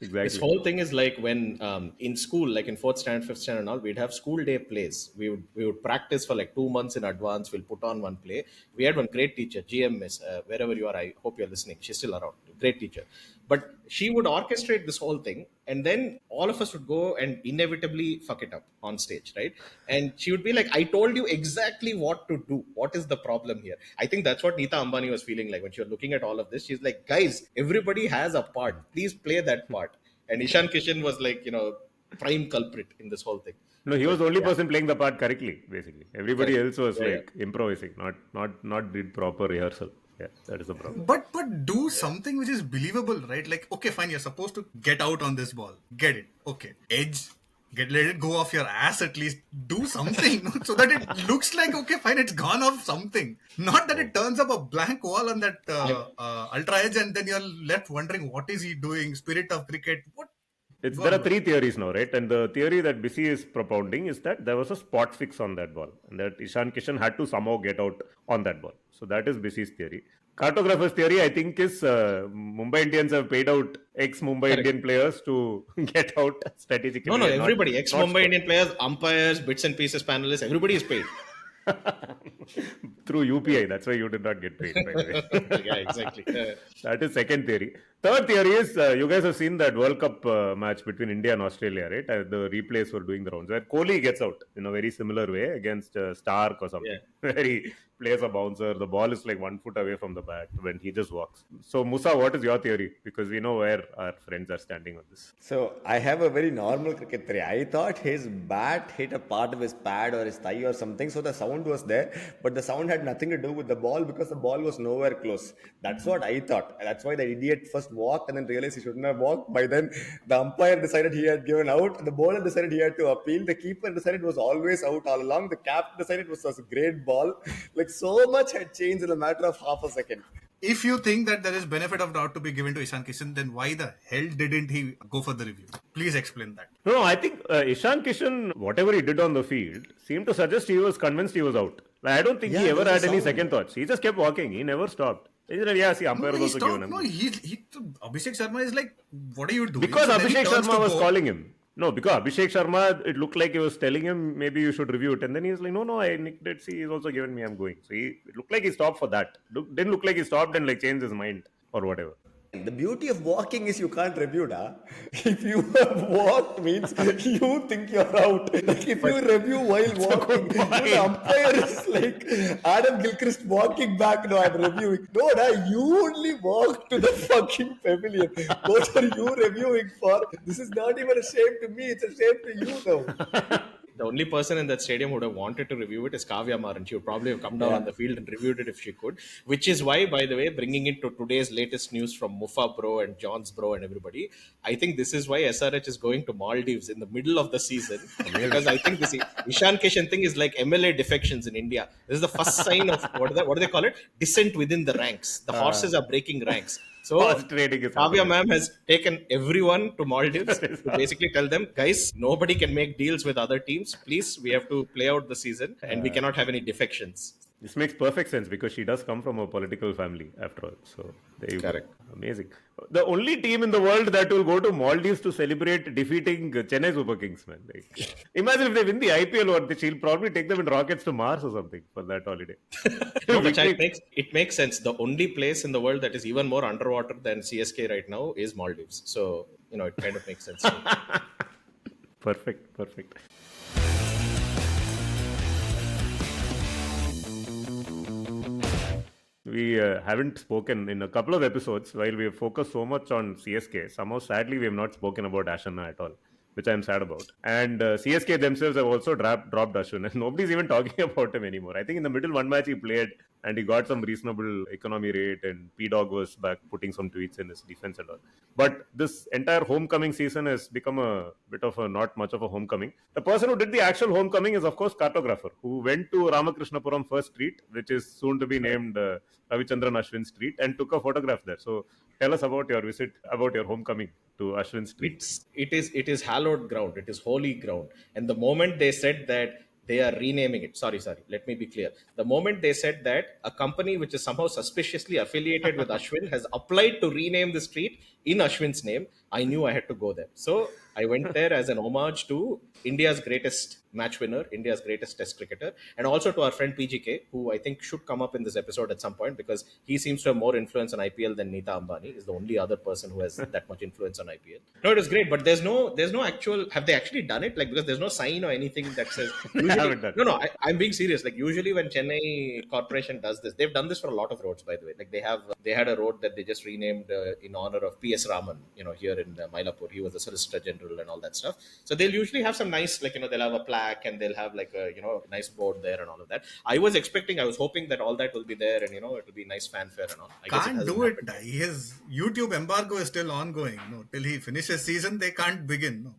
Exactly. This whole thing is like when in school, like in 4th standard, 5th standard and all, we'd have school day plays. We would practice for like 2 months in advance. We'll put on one play. We had one great teacher, GM Miss, wherever you are, I hope you're listening. She's still around. Great teacher. But she would orchestrate this whole thing, and then all of us would go and inevitably fuck it up on stage, right? And she would be like, I told you exactly what to do. What is the problem here? I think that's what Neeta Ambani was feeling like when she was looking at all of this. She's like, guys, everybody has a part. Please play that part. And Ishan Kishan was like, prime culprit in this whole thing. No, he was the only person playing the part correctly, basically. Everybody else was improvising, not did proper rehearsal. Yeah, that is the problem. But do something which is believable, right? Like, okay, fine, you're supposed to get out on this ball. Get it. Okay. Edge. Let it go off your ass at least. Do something so that it looks like, okay, fine, it's gone off something. Not that it turns up a blank wall on that ultra edge and then you're left wondering, what is he doing? Spirit of cricket. What? There are 3 theories now, right? And the theory that Bissy is propounding is that there was a spot fix on that ball and that Ishan Kishan had to somehow get out on that ball. So that is Bissy's theory. Cartographer's theory, I think, is Mumbai Indians have paid out ex-Mumbai Indian players to get out strategically. No, everybody. Ex-Mumbai Indian players, umpires, bits and pieces panelists, everybody is paid. Through UPI, that's why you did not get paid. By the way. Yeah, exactly. That is second theory. Third theory is you guys have seen that World Cup match between India and Australia, right? The replays were doing the rounds where Kohli gets out in a very similar way against Stark or something. Yeah. Very plays a bouncer. The ball is like 1 foot away from the bat when he just walks. So, Musa, what is your theory? Because we know where our friends are standing on this. So I have a very normal cricket theory. I thought his bat hit a part of his pad or his thigh or something, so the sound was there, but the sound had nothing to do with the ball because the ball was nowhere close. That's what I thought. That's why the idiot first walked and then realized he shouldn't have walked. By then, the umpire decided he had given out. The bowler decided he had to appeal. The keeper decided it was always out all along. The captain decided it was a great ball. Like so much had changed in a matter of half a second. If you think that there is benefit of doubt to be given to Ishan Kishan, then why the hell didn't he go for the review? Please explain that. No, I think Ishan Kishan, whatever he did on the field, seemed to suggest he was convinced he was out. Like, I don't think he ever had any second thoughts. He just kept walking. He never stopped. He said, yeah, see, umpire was also given him. No, Abhishek Sharma is like, what are you doing? Because Abhishek Sharma was calling him. No, because Abhishek Sharma, it looked like he was telling him, maybe you should review it. And then he was like, no, I nicked it. See, he's also given me, I'm going. So it looked like he stopped for that. Didn't look like he stopped and like changed his mind or whatever. The beauty of walking is you can't review, da. If you have walked means you think you're out. Like if you review while walking, the umpire is like Adam Gilchrist walking back. No, I'm reviewing. No, da, you only walk to the fucking pavilion. What are you reviewing for? This is not even a shame to me. It's a shame to you, though. The only person in that stadium who would have wanted to review it is Kavya Maran. She would probably have come down on the field and reviewed it if she could. Which is why, by the way, bringing it to today's latest news from Mufa bro and John's bro and everybody, I think this is why SRH is going to Maldives in the middle of the season. Because I think this Ishan Kishan thing is like MLA defections in India. This is the first sign of, what do they call it? Dissent within the ranks. The horses are breaking ranks. So, Kavya ma'am has taken everyone to Maldives to basically tell them, guys, nobody can make deals with other teams. Please, we have to play out the season and we cannot have any defections. This makes perfect sense because she does come from a political family after all. So, there you go. Amazing. The only team in the world that will go to Maldives to celebrate defeating Chennai Super Kings, man. Like, imagine if they win the IPL, or she'll probably take them in rockets to Mars or something for that holiday. No, which it makes sense. The only place in the world that is even more underwater than CSK right now is Maldives. So, it kind of makes sense. Perfect. We haven't spoken in a couple of episodes while we have focused so much on CSK. Somehow, sadly, we have not spoken about Ashwin at all, which I'm sad about. And CSK themselves have also dropped Ashwin, and nobody's even talking about him anymore. I think in the middle one match he played and he got some reasonable economy rate, and P-Dog was back putting some tweets in his defense and all. But this entire homecoming season has become a bit of a not much of a homecoming. The person who did the actual homecoming is, of course, cartographer, who went to Ramakrishnapuram First Street, which is soon to be named Ravichandran Ashwin Street, and took a photograph there. So tell us about your visit, about your homecoming to Ashwin Street. It is hallowed ground. It is holy ground. And the moment they said that they are renaming it, sorry, let me be clear. The moment they said that a company which is somehow suspiciously affiliated with Ashwin has applied to rename the street in Ashwin's name, I knew I had to go there. So I went there as an homage to India's greatest match winner, India's greatest test cricketer, and also to our friend PGK, who I think should come up in this episode at some point because he seems to have more influence on IPL than Neeta Ambani. Is the only other person who has that much influence on IPL. No, it was great, but there's no actual. Have they actually done it? Like, because there's no sign or anything that says. Usually, I'm being serious. Like, usually when Chennai Corporation does this, they've done this for a lot of roads, by the way. Like, they had a road that they just renamed in honor of P.S. Raman, here in Mylapore. He was the Solicitor General and all that stuff. So they'll usually have some nice, they'll have a plaque and they'll have like a, nice board there and all of that. I was hoping that all that will be there and, it will be nice fanfare and all. Can't do it. His YouTube embargo is still ongoing. No, till he finishes season, they can't begin. No.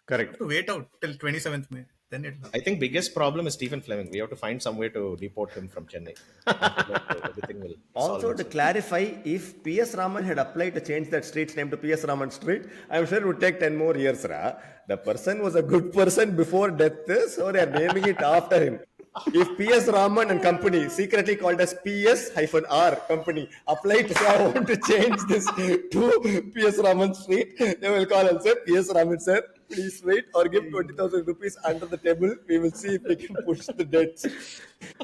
Correct. Have to wait out till 27th May. Then I think biggest problem is Stephen Fleming. We have to find some way to deport him from Chennai. Everything will also, to clarify, if P.S. Raman had applied to change that street's name to P.S. Raman Street, I'm sure it would take 10 more years. The person was a good person before death, so they're naming it after him. If P.S. Raman and company, secretly called as P.S.-R company, applied to say, I want to change this to P.S. Raman Street, they will call and say, P.S. Raman sir, please wait or give 20,000 rupees under the table. We will see if we can push the dates.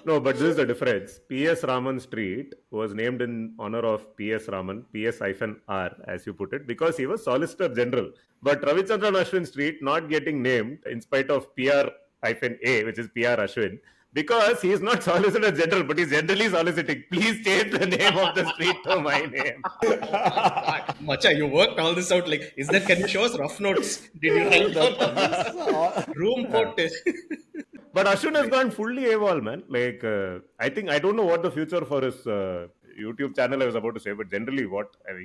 No, but this is the difference. P.S. Raman Street was named in honor of P.S. Raman, P.S.-R, as you put it, because he was Solicitor General. But Ravichandran Ashwin Street not getting named in spite of PR-A, which is PR Ashwin, Because he is not Solicitor General, but he's generally soliciting. Please change the name of the street to my name. Macha, you worked all this out. Like, can you show us rough notes? Did you write down all this? Room port. But Ashwin has gone fully AWOL, man. Like, I don't know what the future for his YouTube channel I was about to say, but generally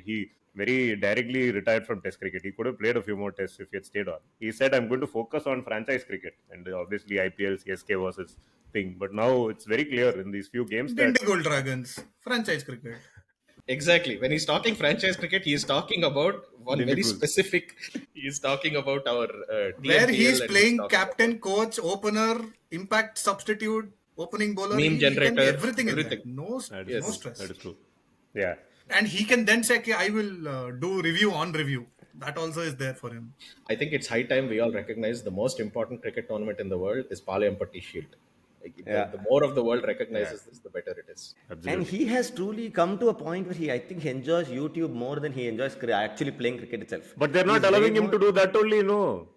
he very directly retired from Test cricket. He could have played a few more tests if he had stayed on. He said, I'm going to focus on franchise cricket. And obviously IPL, CSK was his thing. But now it's very clear in these few games that... Indigo Dragons, franchise cricket. Exactly. When he's talking franchise cricket, he's talking about one very specific. He's talking about our where he's playing captain, coach, opener, impact substitute, opening bowler, meme generator, everything. No stress. That is true. Yeah. And he can then say, okay, I will do review on review. That also is there for him. I think it's high time we all recognize the most important cricket tournament in the world is Palayampatti Shield. The more of the world recognizes this, the better it is. Absolutely. And he has truly come to a point where I think he enjoys YouTube more than he enjoys actually playing cricket itself. But they're not allowing him to do that only, no.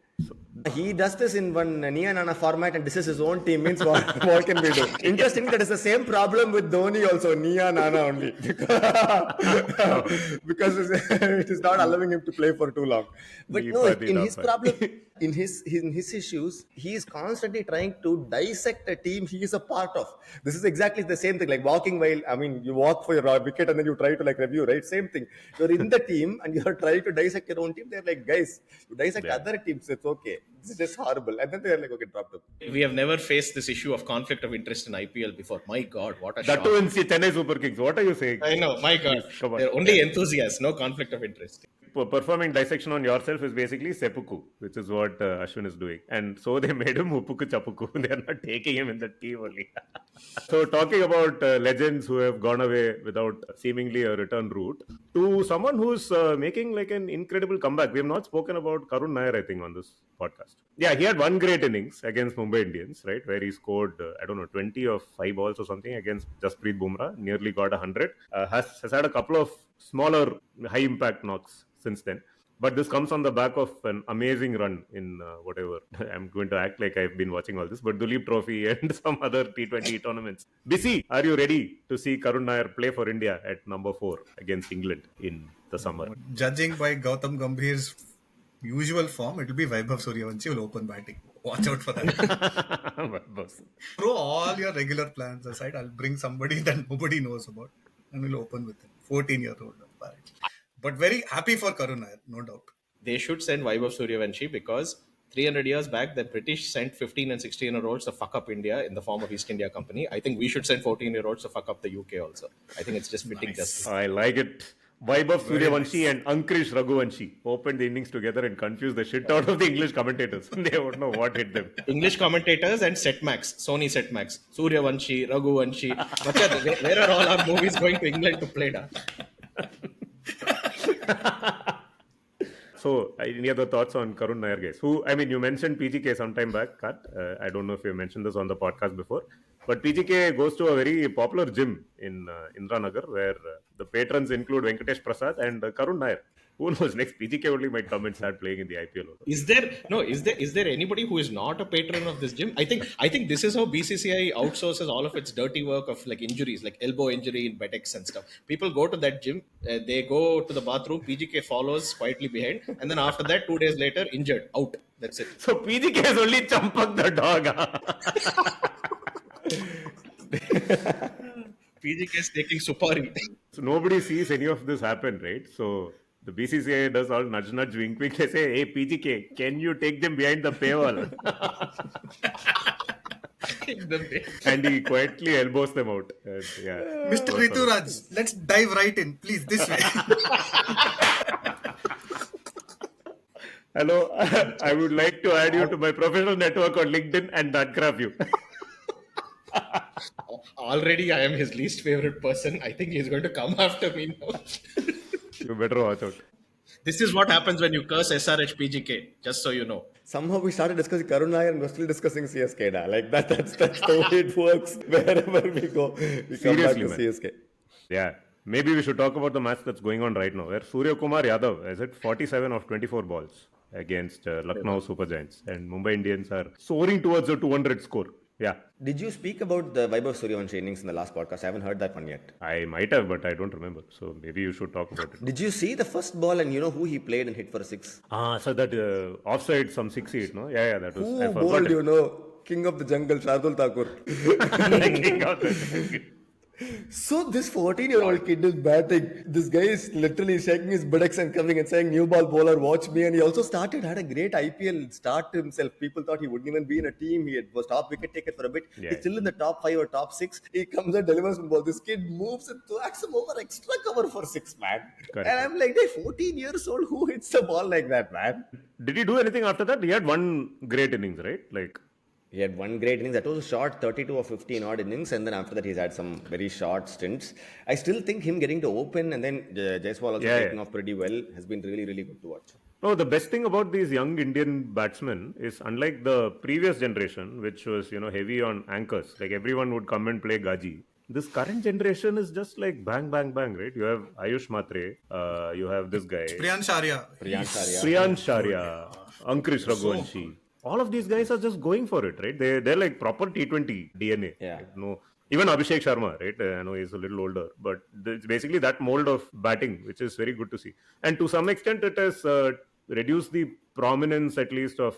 He does this in one Nia Nana format, and this is his own team. Means what can we do? Interesting that is the same problem with Dhoni also, Nia Nana only. Because it is not allowing him to play for too long. But no, in his problem, in his issues, he is constantly trying to dissect a team he is a part of. This is exactly the same thing, like walking while, you walk for your wicket and then you try to review, right? Same thing. You're in the team and you're trying to dissect your own team. They're like, guys, you dissect other teams, it's okay. This is just horrible. And then they're like, okay, drop them. We have never faced this issue of conflict of interest in IPL before. My God, what a shock. That too in Chennai Super Kings. What are you saying? I know, my God. They're only enthusiasts, no conflict of interest. Performing dissection on yourself is basically seppuku, which is what Ashwin is doing. And so they made him Uppuku Chappuku. They are not taking him in the team only. So talking about legends who have gone away without seemingly a return route, to someone who's making an incredible comeback. We have not spoken about Karun Nair, I think, on this podcast. Yeah, he had one great innings against Mumbai Indians, right, where he scored, 20 or 5 balls or something against Jasprit Bumrah, nearly got 100. Has had a couple of smaller high-impact knocks since then. But this comes on the back of an amazing run in whatever. I'm going to act like I've been watching all this, but Duleep Trophy and some other T20 tournaments. BC, are you ready to see Karun Nair play for India at number 4 against England in the summer? Judging by Gautam Gambhir's usual form, it will be Vaibhav Suryavanshi will open batting. Watch out for that. Throw all your regular plans aside. I'll bring somebody that nobody knows about and we'll open with him. 14-year-old. But very happy for Karun Nair, no doubt. They should send Vaibhav Suryavanshi because 300 years back, the British sent 15 and 16-year-olds to fuck up India in the form of East India Company. I think we should send 14-year-olds to fuck up the UK also. I think it's just fitting justice. I like it. Vaibhav Suryavanshi and Ankrish Raghuvanshi opened the innings together and confused the shit out of the English commentators. They don't know what hit them. English commentators and Setmax, Sony Setmax, Suryavanshi, Raghuvanshi. Where are all our movies going to England to play now? So, any other thoughts on Karun Nair, guys? You mentioned PGK sometime back, Kat. I don't know if you mentioned this on the podcast before, but PGK goes to a very popular gym in Indranagar where the patrons include Venkatesh Prasad and Karun Nair. Who knows? Next PGK only might come and start playing in the IPL. Is there anybody who is not a patron of this gym? I think this is how BCCI outsources all of its dirty work of injuries, like elbow injury in buttocks and stuff. People go to that gym, they go to the bathroom, PGK follows quietly behind, and then after that, 2 days later, injured, out. That's it. So PGK is only Champak the dog. PGK is taking supari. So nobody sees any of this happen, right? So the BCCI does all nudge, wink, wink. They say, hey, PGK, can you take them behind the paywall? And he quietly elbows them out. Mr. Rituraj, let's dive right in. Please, this way. Hello, I would like to add you to my professional network on LinkedIn and that grab you. Already, I am his least favorite person. I think he's going to come after me now. You better watch out. This is what happens when you curse SRH PGK, just so you know. Somehow we started discussing Karun Nair and we're still discussing CSK now. That's the way it works. Wherever we go, we come back to CSK. Yeah. Maybe we should talk about the match that's going on right now, where Suryakumar Yadav has hit 47 of 24 balls against Lucknow Super Giants. And Mumbai Indians are soaring towards a 200 score. Yeah, Did you speak about the Vaibhav Suryavanshi innings in the last podcast? I haven't heard that one yet. I might have, but I don't remember. So maybe you should talk about it. Did you see the first ball and you know who he played and hit for a six? So that offside some 6-8, no? Yeah, that was. I Who forgot bowled, it. you know? King of the jungle, Shardul Thakur. King of the- So this 14-year-old kid is batting. This guy is literally shaking his buttocks and coming and saying, "New ball bowler, watch me." And he also had a great IPL start himself. People thought he wouldn't even be in a team. He was top wicket taker for a bit. Yeah. He's still in the top 5 or top 6. He comes and delivers one ball. This kid moves and thwacks him over extra cover for 6, man. Correct. And I'm like, hey, 14 years old, who hits the ball like that, man? Did he do anything after that? He had one great innings, right? Like, He had one great innings. That was a short 32 or 15 odd innings. And then after that, he's had some very short stints. I still think him getting to open and then Jaiswal also taking off pretty well has been really, really good to watch. no, the best thing about these young Indian batsmen is unlike the previous generation, which was, heavy on anchors, like everyone would come and play Gaji. This current generation is just like bang, bang, bang, right? You have Ayush Matre, you have this guy, Priyansh Arya. Priyansh Sharia, Ankrish Raghuvanshi. All of these guys are just going for it, right? They're like proper T20 DNA. Yeah. Like, no, even Abhishek Sharma, right? I know he's a little older, but it's basically that mold of batting, which is very good to see. And to some extent, it has reduced the prominence, at least, of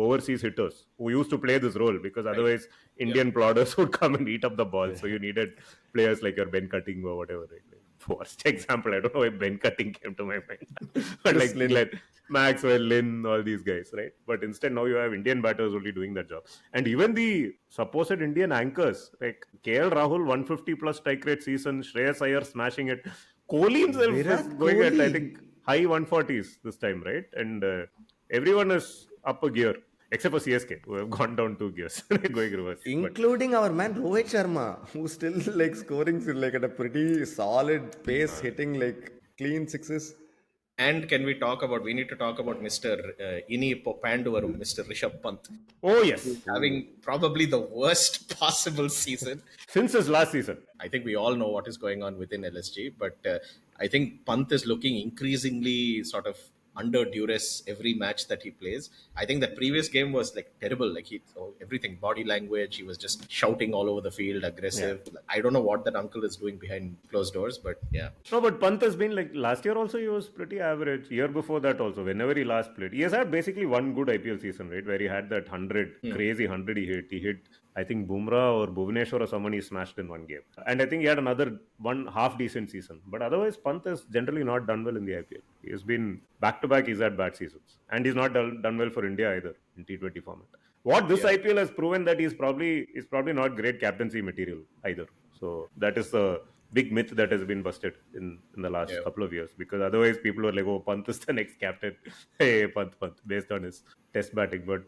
overseas hitters who used to play this role, because otherwise Indian plodders would come and eat up the ball. So you needed players like your Ben Cutting or whatever, right? Like, worst example, I don't know why Ben Cutting came to my mind, but like Maxwell, Lynn, all these guys, right? But instead now you have Indian batters only doing that job. And even the supposed Indian anchors, like KL Rahul, 150 plus strike rate season, Shreyas Iyer smashing it, Kohli himself is going at, I think, high 140s this time, right? And everyone is up a gear. Except for CSK, who have gone down 2 gears, going reverse. Including our man Rohit Sharma, who's still like scoring like at a pretty solid pace, hitting like clean sixes. And we need to talk about Mr. Ini Popanduvarum, Mr. Rishabh Pant. Oh, yes. Having probably the worst possible season. Since his last season. I think we all know what is going on within LSG, but I think Pant is looking increasingly sort of under duress every match that he plays. I think the previous game was like terrible. Like everything, body language, he was just shouting all over the field, aggressive. Yeah. I don't know what that uncle is doing behind closed doors, but yeah. No, but Pant has been like last year also he was pretty average. Year before that also, whenever he last played, he has had basically one good IPL season, right? Where he had that 100, crazy 100 he hit. I think Bumrah or Bhuvaneshwar or someone he smashed in one game. And I think he had another one half decent season. But otherwise, Pant has generally not done well in the IPL. He has been back-to-back, he's had bad seasons. And he's not done well for India either in T20 format. What this IPL has proven that he's probably not great captaincy material either. So that is the big myth that has been busted in the last couple of years, because otherwise people were like, oh, Pant is the next captain. Hey, Pant, based on his test batting. But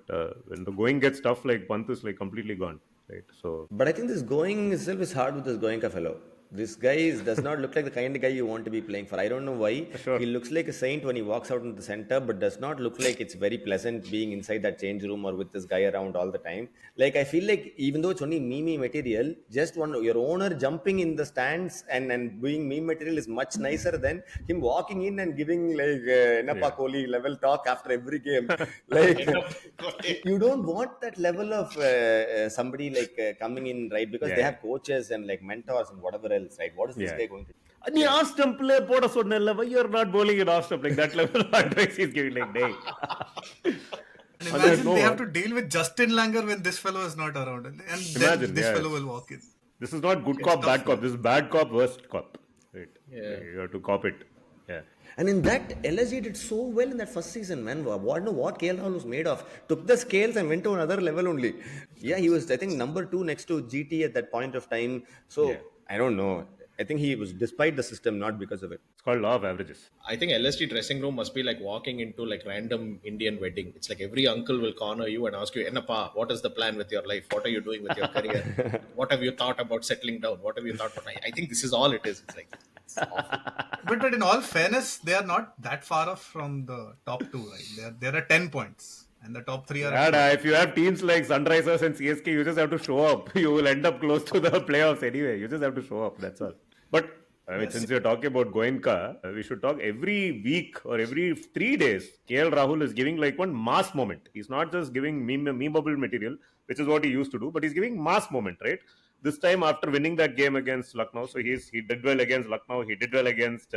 when the going gets tough, like Pant is like completely gone, right? So, but I think this going itself is hard with this Goenka fellow. This guy does not look like the kind of guy you want to be playing for. I don't know why. Sure. He looks like a saint when he walks out into the center, but does not look like it's very pleasant being inside that change room or with this guy around all the time. Like, I feel like even though it's only meme material, just your owner jumping in the stands and being meme material is much nicer than him walking in and giving like Enapa Kohli level talk after every game. Like, you don't want that level of somebody like coming in, right? Because they have coaches and like mentors and whatever else. Right? What is this guy going to do? And he asked him play Poda Sodnella, why you're not bowling in off stump, like that level of advice he's giving, like, day. And imagine they have to deal with Justin Langer when this fellow is not around. And then this fellow will walk in. This is not good cop, bad cop. This is bad cop, worst cop. Right? Yeah. You have to cop it. Yeah. And in that, LSG did so well in that first season, man. What KL Rahul was made of. Took the scales and went to another level only. Yeah, he was, I think, number 2 next to GT at that point of time. So, I don't know. I think he was despite the system, not because of it. It's called law of averages. I think LSG dressing room must be like walking into like random Indian wedding. It's like every uncle will corner you and ask you, Enapa, what is the plan with your life? What are you doing with your career? What have you thought about settling down? What have you thought about? I think this is all it is. It's like, it's awful. But in all fairness, they are not that far off from the top 2, right? There are 10 points. And the top 3 are... if you have teams like Sunrisers and CSK, you just have to show up. You will end up close to the playoffs anyway. You just have to show up. That's all. But I mean, since you're talking about Goenka, we should talk every week or every 3 days. KL Rahul is giving like one mass moment. He's not just giving memeable material, which is what he used to do, but he's giving mass moment, right? This time after winning that game against Lucknow, so he did well against Lucknow, he did well against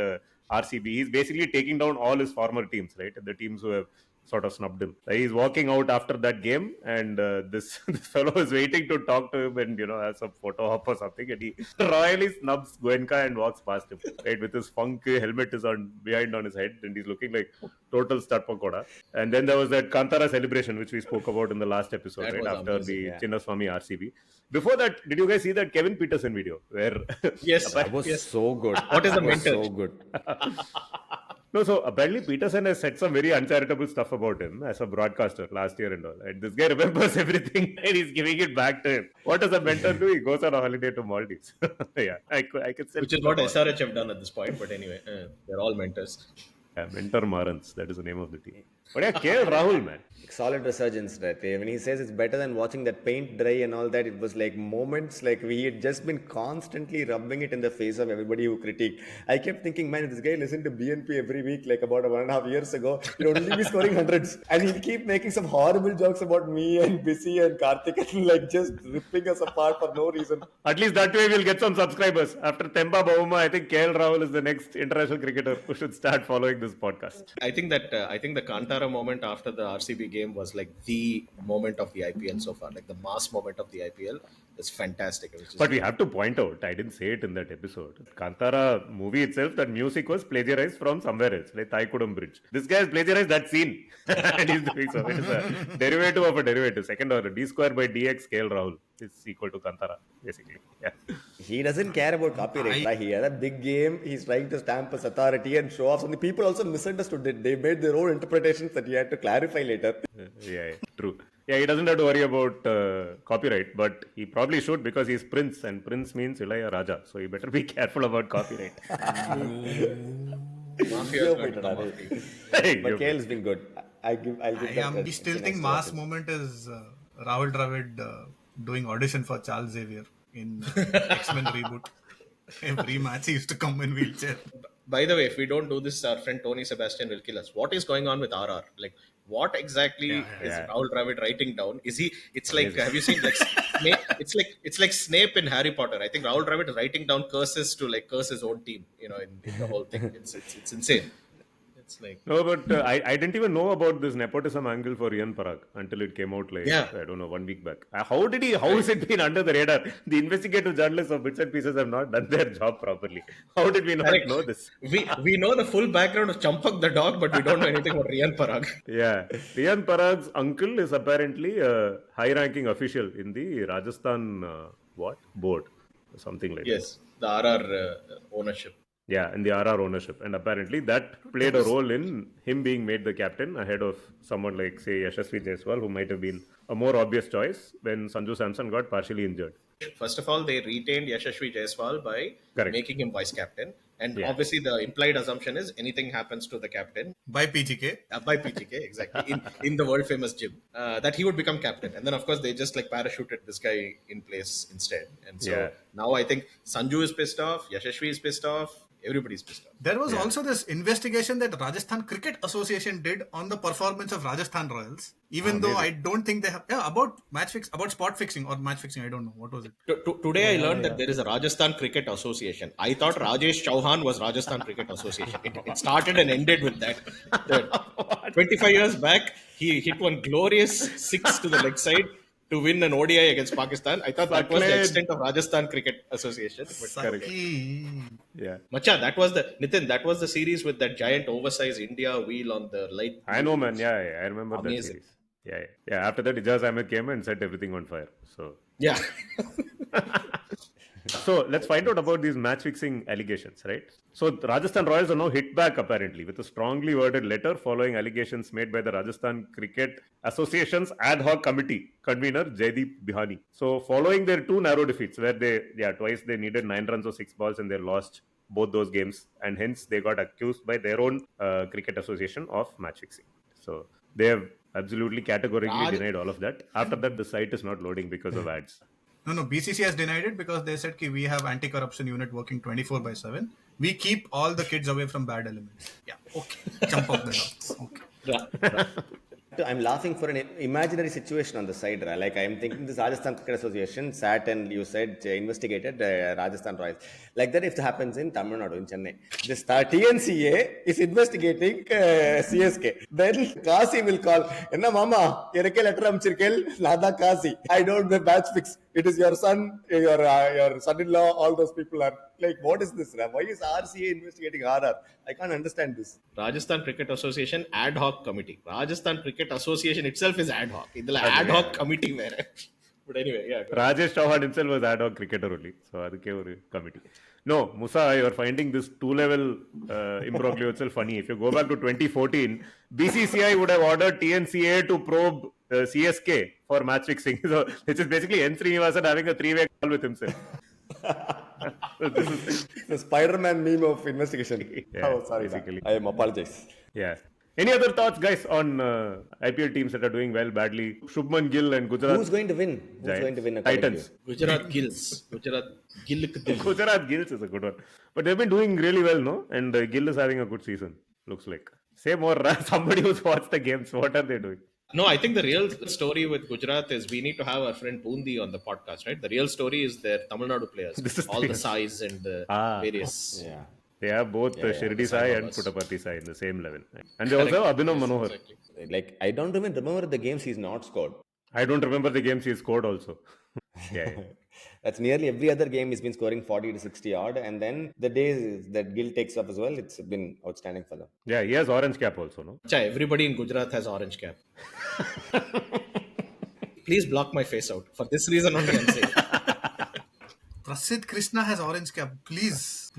RCB. He's basically taking down all his former teams, right? The teams who have sort of snubbed him. He's walking out after that game, and this fellow is waiting to talk to him and has a photo op or something, and he royally snubs Goenka and walks past him, right? With his funk helmet is on behind on his head, and he's looking like total star pakoda. And then there was that Kantara celebration, which we spoke about in the last episode, That right? was After amazing, the Chinnaswamy RCB. Before that, did you guys see that Kevin Peterson video where? Yes, That was so good. What is the That was mentor? so good. No, so apparently Peterson has said some very uncharitable stuff about him as a broadcaster last year and all. And this guy remembers everything and he's giving it back to him. What does a mentor do? He goes on a holiday to Maldives. Yeah, I could say. Which is what SRH have done at this point. But anyway, they're all mentors. Yeah, Mentor Marans, that is the name of the team. But yeah, KL Rahul, man. Solid resurgence that day. When he says it's better than watching that paint dry and all that, it was like moments like we had just been constantly rubbing it in the face of everybody who critiqued. I kept thinking, man, if this guy listened to BNP every week, like about 1.5 years ago, he'd only be scoring hundreds. And he'd keep making some horrible jokes about me and Bissy and Karthik and like just ripping us apart for no reason. At least that way we'll get some subscribers. After Temba Bavuma, I think KL Rahul is the next international cricketer who should start following this podcast. I think the Kantara moment after the RCB game was like the moment of the IPL so far. Like the mass moment of the IPL is fantastic. But we have to point out, I didn't say it in that episode. Kantara movie itself, that music was plagiarized from somewhere else, like Thaikudam Bridge. This guy has plagiarized that scene. And he's doing so. It is a derivative of a derivative. Second order, d square by dx KL Rahul is equal to Kantara, basically. Yeah. He doesn't care about copyright. He had a big game. He's trying to stamp his authority and show off something. People also misunderstood it. They made their own interpretations that he had to clarify later. Yeah, true. Yeah, he doesn't have to worry about copyright, but he probably should because he's Prince, and Prince means Ilaya Raja. So he better be careful about copyright. But KL has been good. I'll give that. We still think mass moment is Rahul Dravid doing audition for Charles Xavier in X-Men reboot. Every match he used to come in wheelchair. By the way, if we don't do this, our friend Tony Sebastian will kill us. What is going on with RR? Like, what exactly is Rahul Dravid writing down? Is he? It's like, have you seen like Snape? It's like Snape in Harry Potter. I think Rahul Dravid is writing down curses to like curse his own team. In the whole thing, it's insane. It's like no, but I didn't even know about this nepotism angle for Ian Parag until it came out like I don't know 1 week back. How has it been under the radar? The investigative journalists of Bits and Pieces have not done their job properly. How did we not know this? We know the full background of Champak the dog, but we don't know anything about Ian Parag. Yeah, Ian Parag's uncle is apparently a high-ranking official in the Rajasthan board, something like that. Yes, the RR ownership. Yeah, in the RR ownership. And apparently that played a role in him being made the captain ahead of someone like, say, Yashasvi Jaiswal, who might have been a more obvious choice when Sanju Samson got partially injured. First of all, they retained Yashasvi Jaiswal by making him vice captain. And obviously the implied assumption is anything happens to the captain. By PGK. By PGK, exactly. in the world famous gym. That he would become captain. And then of course they just like parachuted this guy in place instead. And so now I think Sanju is pissed off, Yashasvi is pissed off. Everybody's pissed off. There was also this investigation that Rajasthan Cricket Association did on the performance of Rajasthan Royals. Even though I don't think they have about spot fixing or match fixing. I don't know. What was it? Today I learned that there is a Rajasthan Cricket Association. I thought Rajesh Chauhan was Rajasthan Cricket Association. It started and ended with that. 25 years back, he hit one glorious 6 to the leg side to win an ODI against Pakistan. I thought that was the extent of Rajasthan Cricket Association. Yeah. Macha, that was the series with that giant oversized India wheel on the light. I know, man. Yeah, I remember that series. Yeah. After that, Ijaz Ahmed came and set everything on fire. So yeah. So let's find out about these match fixing allegations, right? So the Rajasthan Royals are now hit back apparently with a strongly worded letter following allegations made by the Rajasthan Cricket Association's ad hoc committee convener Jaideep Bihani. So following their 2 narrow defeats where twice they needed 9 runs or 6 balls and they lost both those games, and hence they got accused by their own cricket association of match fixing. So they have absolutely categorically denied all of that. After that, the site is not loading because of ads. No, BCC has denied it because they said we have anti-corruption unit working 24/7 We keep all the kids away from bad elements. Yeah, okay. Jump off the dogs. Okay. I'm laughing for an imaginary situation on the side. Like I'm thinking this Rajasthan Cricket Association sat and you said investigated Rajasthan Royals. Like that if it happens in Tamil Nadu, in Chennai. This TNCA is investigating CSK. Then Kasi will call, Enna mama, yerake letter amchirkel, Nada Kasi. I don't the batch fix. It is your son, your son-in-law, all those people are like, what is this? Why is RCA investigating RR? I can't understand this. Rajasthan Cricket Association ad hoc committee. Rajasthan Cricket Association itself is ad hoc. It's ad hoc committee where. But anyway, yeah. Rajesh Chauhan himself was ad hoc cricketer only. So that's a committee. No, Musa, you are finding this two-level imbroglio itself funny. If you go back to 2014, BCCI would have ordered TNCA to probe CSK for match fixing. So this is basically N. Srinivasan having a three-way call with himself. This is the Spider-Man meme of investigation. Yeah, oh, sorry. basically. I apologize. Yeah. Any other thoughts, guys, on IPL teams that are doing well badly? Shubman Gill and Gujarat. Who's going to win? Who's going to win? Titans. Gujarat Gills. Gujarat Gills is a good one. But they've been doing really well, no? And Gill is having a good season, looks like. Say more, somebody who's watched the games. What are they doing? No, I think the real story with Gujarat is we need to have our friend Bundi on the podcast, right? The real story is their Tamil Nadu players. All the size and the various... Yeah. They have both Shirdi Sai and Puttaparthi Sai in the same level. And they also have Abhinav Manohar. Exactly. Like, I don't even remember the games he's not scored. I don't remember the games he scored also. Yeah. That's nearly every other game he's been scoring 40 to 60 odd. And then the days that Gill takes up as well, it's been outstanding for them. Yeah, he has orange cap also, no? Everybody in Gujarat has orange cap. Please block my face out. For this reason only I'm saying. Prasidh Krishna has orange cap. Please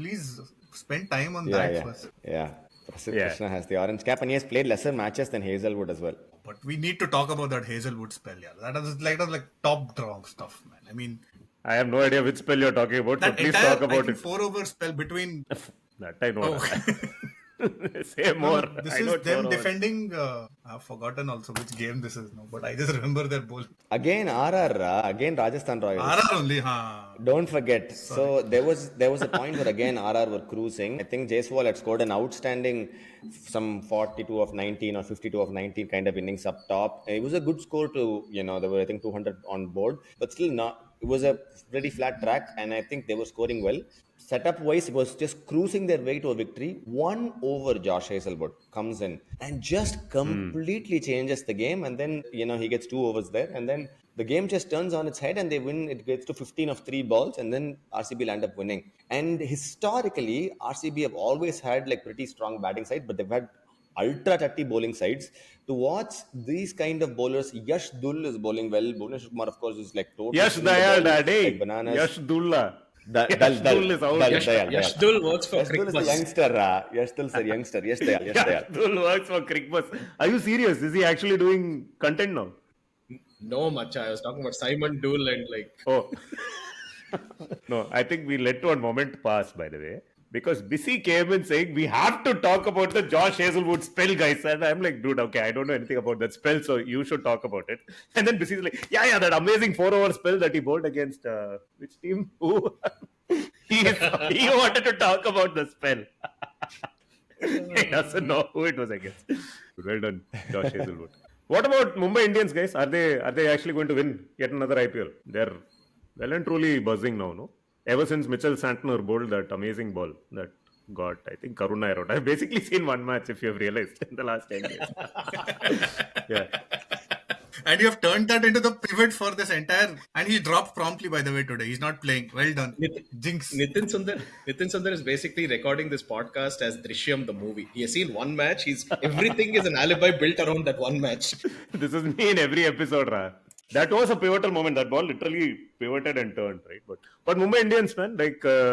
spend time on that first. Yeah. Prasidh Krishna has the orange cap and he has played lesser matches than Hazlewood as well. But we need to talk about that Hazlewood spell. Yeah, that was like top draw stuff, man. I mean, I have no idea which spell you're talking about. So please talk about it. 4-over spell between. That I know. Say more. This is them defending. I've forgotten also which game this is now, but I just remember their ball. Again RR, again Rajasthan Royals. RR only, huh? Don't forget. Sorry. So there was a point where again RR were cruising. I think Jaiswal had scored an outstanding some 42 of 19 or 52 of 19 kind of innings up top. It was a good score to, there were I think 200 on board, but still not. It was a pretty flat track and I think they were scoring well. Setup wise, it was just cruising their way to a victory. 1 over Josh Hazlewood comes in and just completely changes the game. And then, he gets 2 overs there. And then the game just turns on its head and they win. It gets to 15 of 3 balls and then RCB will end up winning. And historically, RCB have always had like pretty strong batting side, but they've had ultra tatty bowling sides. To watch these kind of bowlers, Yash Dull is bowling well. Bhuvanesh Kumar, of course, is like totally... Yash Dayal, daddy. Like bananas. Yash Dulla. Yash Dull is out. Yash Dull works for Yash Dull is a youngster. Yash Dull is a youngster. Yash Dayal. Yash Dull works for Crickbus. Are you serious? Is he actually doing content now? No, Macha. I was talking about Simon Dull and like... Oh. No, I think we let one moment pass, by the way. Because Bissy came in saying, we have to talk about the Josh Hazlewood spell, guys. And I'm like, dude, okay, I don't know anything about that spell, so you should talk about it. And then Bissy's like, yeah, that amazing 4-over spell that he bowled against, which team? Who? He wanted to talk about the spell. He doesn't know who it was against. Well done, Josh Hazlewood. What about Mumbai Indians, guys? Are they actually going to win yet another IPL? They're well and truly buzzing now, no? Ever since Mitchell Santner bowled that amazing ball that got, I think, Karuna out. I've basically seen one match, if you have realized, in the last 10 years. Yeah. And you have turned that into the pivot for this entire... And he dropped promptly, by the way, today. He's not playing. Well done. Jinx. Nitin Sundar is basically recording this podcast as Drishyam, the movie. He has seen one match. Everything is an alibi built around that one match. This is me in every episode, Ra. That was a pivotal moment. That ball literally pivoted and turned, right? But Mumbai Indians, man,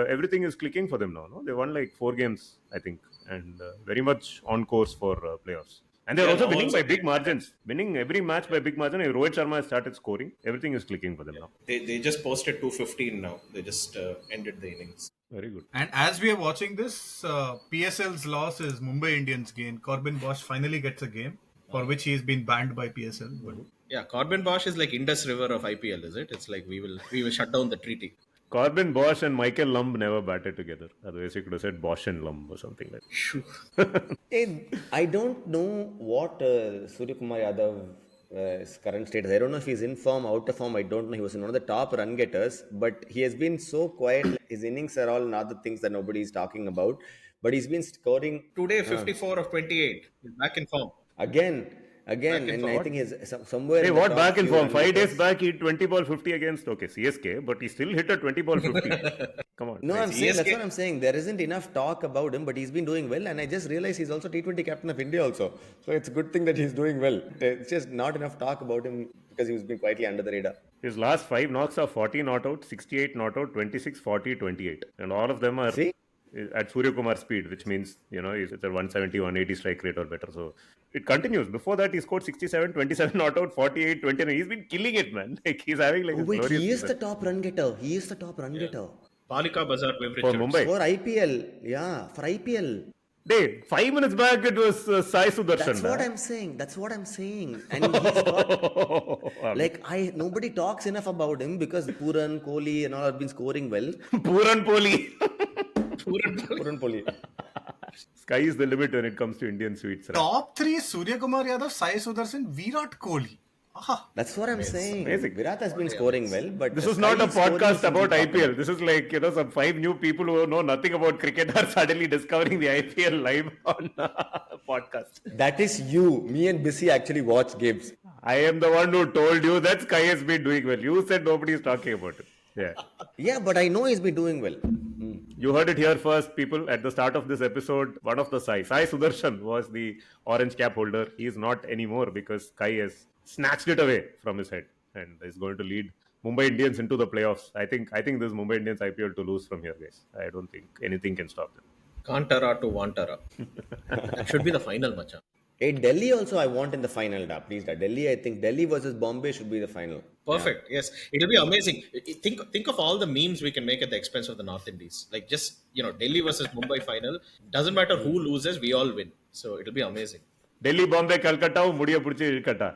everything is clicking for them now. No, they won 4 games, I think, and very much on course for playoffs. And they're also winning by big margins. Winning every match by big margin. Rohit Sharma has started scoring. Everything is clicking for them now. They just posted 215 now. They just ended the innings. Very good. And as we are watching this, PSL's loss is Mumbai Indians' gain. Corbin Bosch finally gets a game for which he has been banned by PSL. But yeah, Corbin Bosch is like Indus River of IPL, is it? It's like we will shut down the treaty. Corbin Bosch and Michael Lumb never batted together. Otherwise, you could have said Bosch and Lumb or something like that. Hey, I don't know what Suryakumar Yadav his current status. I don't know if he's in form, out of form. I don't know. He was one of the top run getters, but he has been so quiet. His innings are all not the things that nobody is talking about. But he's been scoring Today, 54 of 28. He's back in form. again, and I think he's somewhere. Hey, in the what top back in few form? run 5 days getters. back, he 20 ball 50 against, CSK, but he still hit a 20 ball 50. Come on. No, I'm saying that's CSK what I'm saying. There isn't enough talk about him, but he's been doing well. And I just realized he's also T20 captain of India also. So it's a good thing that he's doing well. It's just not enough talk about him because he's been quietly under the radar. His last 5 knocks are 40 not out, 68 not out, 26, 40, 28. And all of them are See? at Suryakumar speed, which means, it's a 170, 180 strike rate or better. So it continues. Before that, he scored 67, 27 not out, 48, 29. He's been killing it, man. Like, he's having like Oh, his wait, glorious he is season. the top run getter. He is the top run getter. Palika Bazaar Beverage For Church. Mumbai. For IPL. Yeah, for IPL. Hey, 5 minutes back, it was Sai Sudarshan. That's what I'm saying. That's what I'm saying. And he's got, like, nobody talks enough about him because Puran, Kohli and all have been scoring well. Puran Poli. Puran Kohli. Sky is the limit when it comes to Indian sweets. Right? Top 3 Suryakumar Yadav, Sai Sudarshan, Virat Kohli. Aha. That's what I'm saying. amazing. Virat has been scoring well, but This the is not Sky a is scoring podcast should be about talking. IPL. This is like, some 5 new people who know nothing about cricket are suddenly discovering the IPL live on podcast. That is you. Me and Bissy actually watch games. I am the one who told you that Sky has been doing well. You said nobody is talking about it. Yeah. Yeah, but I know he's been doing well. You heard it here first, people. At the start of this episode, one of the Sai Sudarshan was the orange cap holder. He is not anymore because Sky has snatched it away from his head and is going to lead Mumbai Indians into the playoffs. I think this Mumbai Indians IPL to lose from here, guys. I don't think anything can stop them. Kantara to Vantara. That should be the final, macha. Hey, Delhi also I want in the final. Please, Delhi. I think Delhi versus Bombay should be the final. Perfect. Yes, it'll be amazing. Think of all the memes we can make at the expense of the North Indies. Like just Delhi versus Mumbai final. Doesn't matter who loses, we all win. So it'll be amazing. Delhi, Bombay, Calcutta, Mudiya Purchi, Ilkata.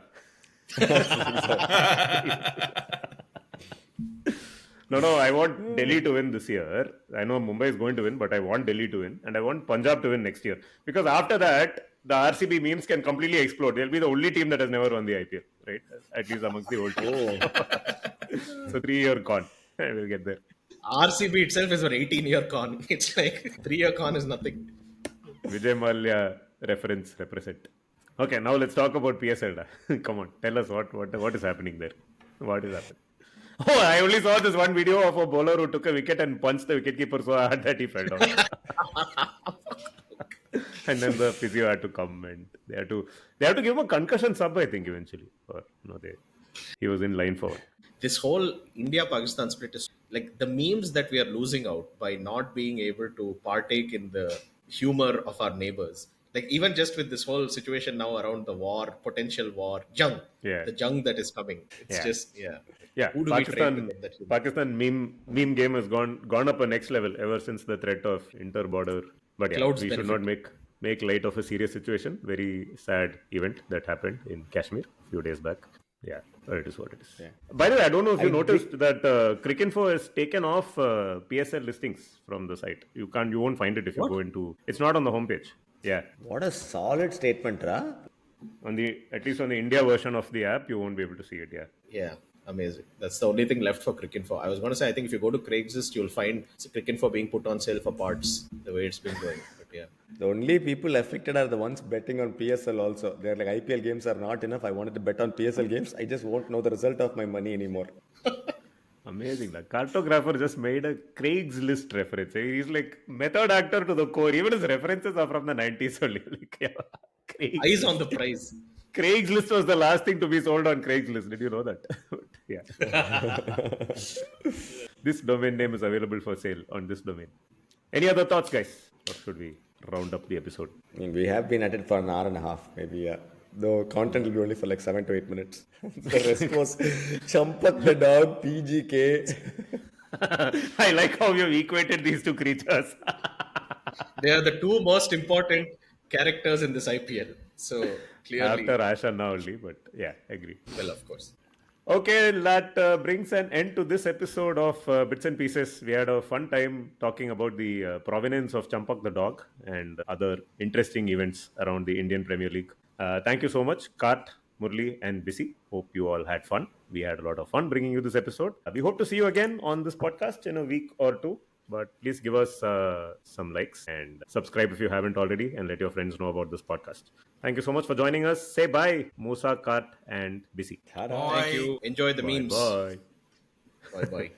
No, I want Delhi to win this year. I know Mumbai is going to win, but I want Delhi to win. And I want Punjab to win next year. Because after that, the RCB memes can completely explode. They'll be the only team that has never won the IPL, right? At least amongst the old teams. So 3-year con. We'll get there. RCB itself is an 18-year con. It's like 3-year con is nothing. Vijay Mallya represent. Okay, now let's talk about PSL. Come on, tell us what is happening there. What is happening? Oh, I only saw this one video of a bowler who took a wicket and punched the wicketkeeper so hard that he fell down. And then the physio had to come and they had to give him a concussion sub, I think, eventually. Or he was in line for one. This whole India-Pakistan split is like the memes that we are losing out by not being able to partake in the humor of our neighbors. Like even just with this whole situation now around the war, potential war, the jung that is coming. It's who do we trade to get that humor? Pakistan meme game has gone up a next level ever since the threat of inter-border. But we should not make light of a serious situation. Very sad event that happened in Kashmir a few days back. Yeah, it is what it is. Yeah. By the way, I don't know if you noticed that Cricinfo has taken off PSL listings from the site. You won't find it if you go into. It's not on the homepage. Yeah. What a solid statement, Ra. At least on the India version of the app, you won't be able to see it. Yeah. Yeah, amazing. That's the only thing left for Cricinfo. I was going to say, I think if you go to Craigslist, you'll find Cricinfo being put on sale for parts the way it's been going. But yeah. The only people affected are the ones betting on PSL also. They're like, IPL games are not enough. I wanted to bet on PSL games. I just won't know the result of my money anymore. Amazing. The cartographer just made a Craigslist reference. He's like method actor to the core. Even his references are from the 90s only. Eyes on the prize. Craigslist was the last thing to be sold on Craigslist. Did you know that? Yeah. This domain name is available for sale on this domain. Any other thoughts, guys? Or should we round up the episode? I mean, we have been at it for an hour and a half, maybe. The content will be only for like 7 to 8 minutes. The rest was Champak the dog, PGK. I like how you've equated these two creatures. They are the two most important characters in this IPL. So clearly. After Asha now only, but yeah, agree. Well, of course. Okay, that brings an end to this episode of Bits and Pieces. We had a fun time talking about the provenance of Champak the dog and other interesting events around the Indian Premier League. Thank you so much, Kart, Murli, and Bisi. Hope you all had fun. We had a lot of fun bringing you this episode. We hope to see you again on this podcast in a week or two. But please give us some likes and subscribe if you haven't already, and let your friends know about this podcast. Thank you so much for joining us. Say bye, Musa, Kart, and Bisi. Thank you. Enjoy the memes. Bye. Bye bye.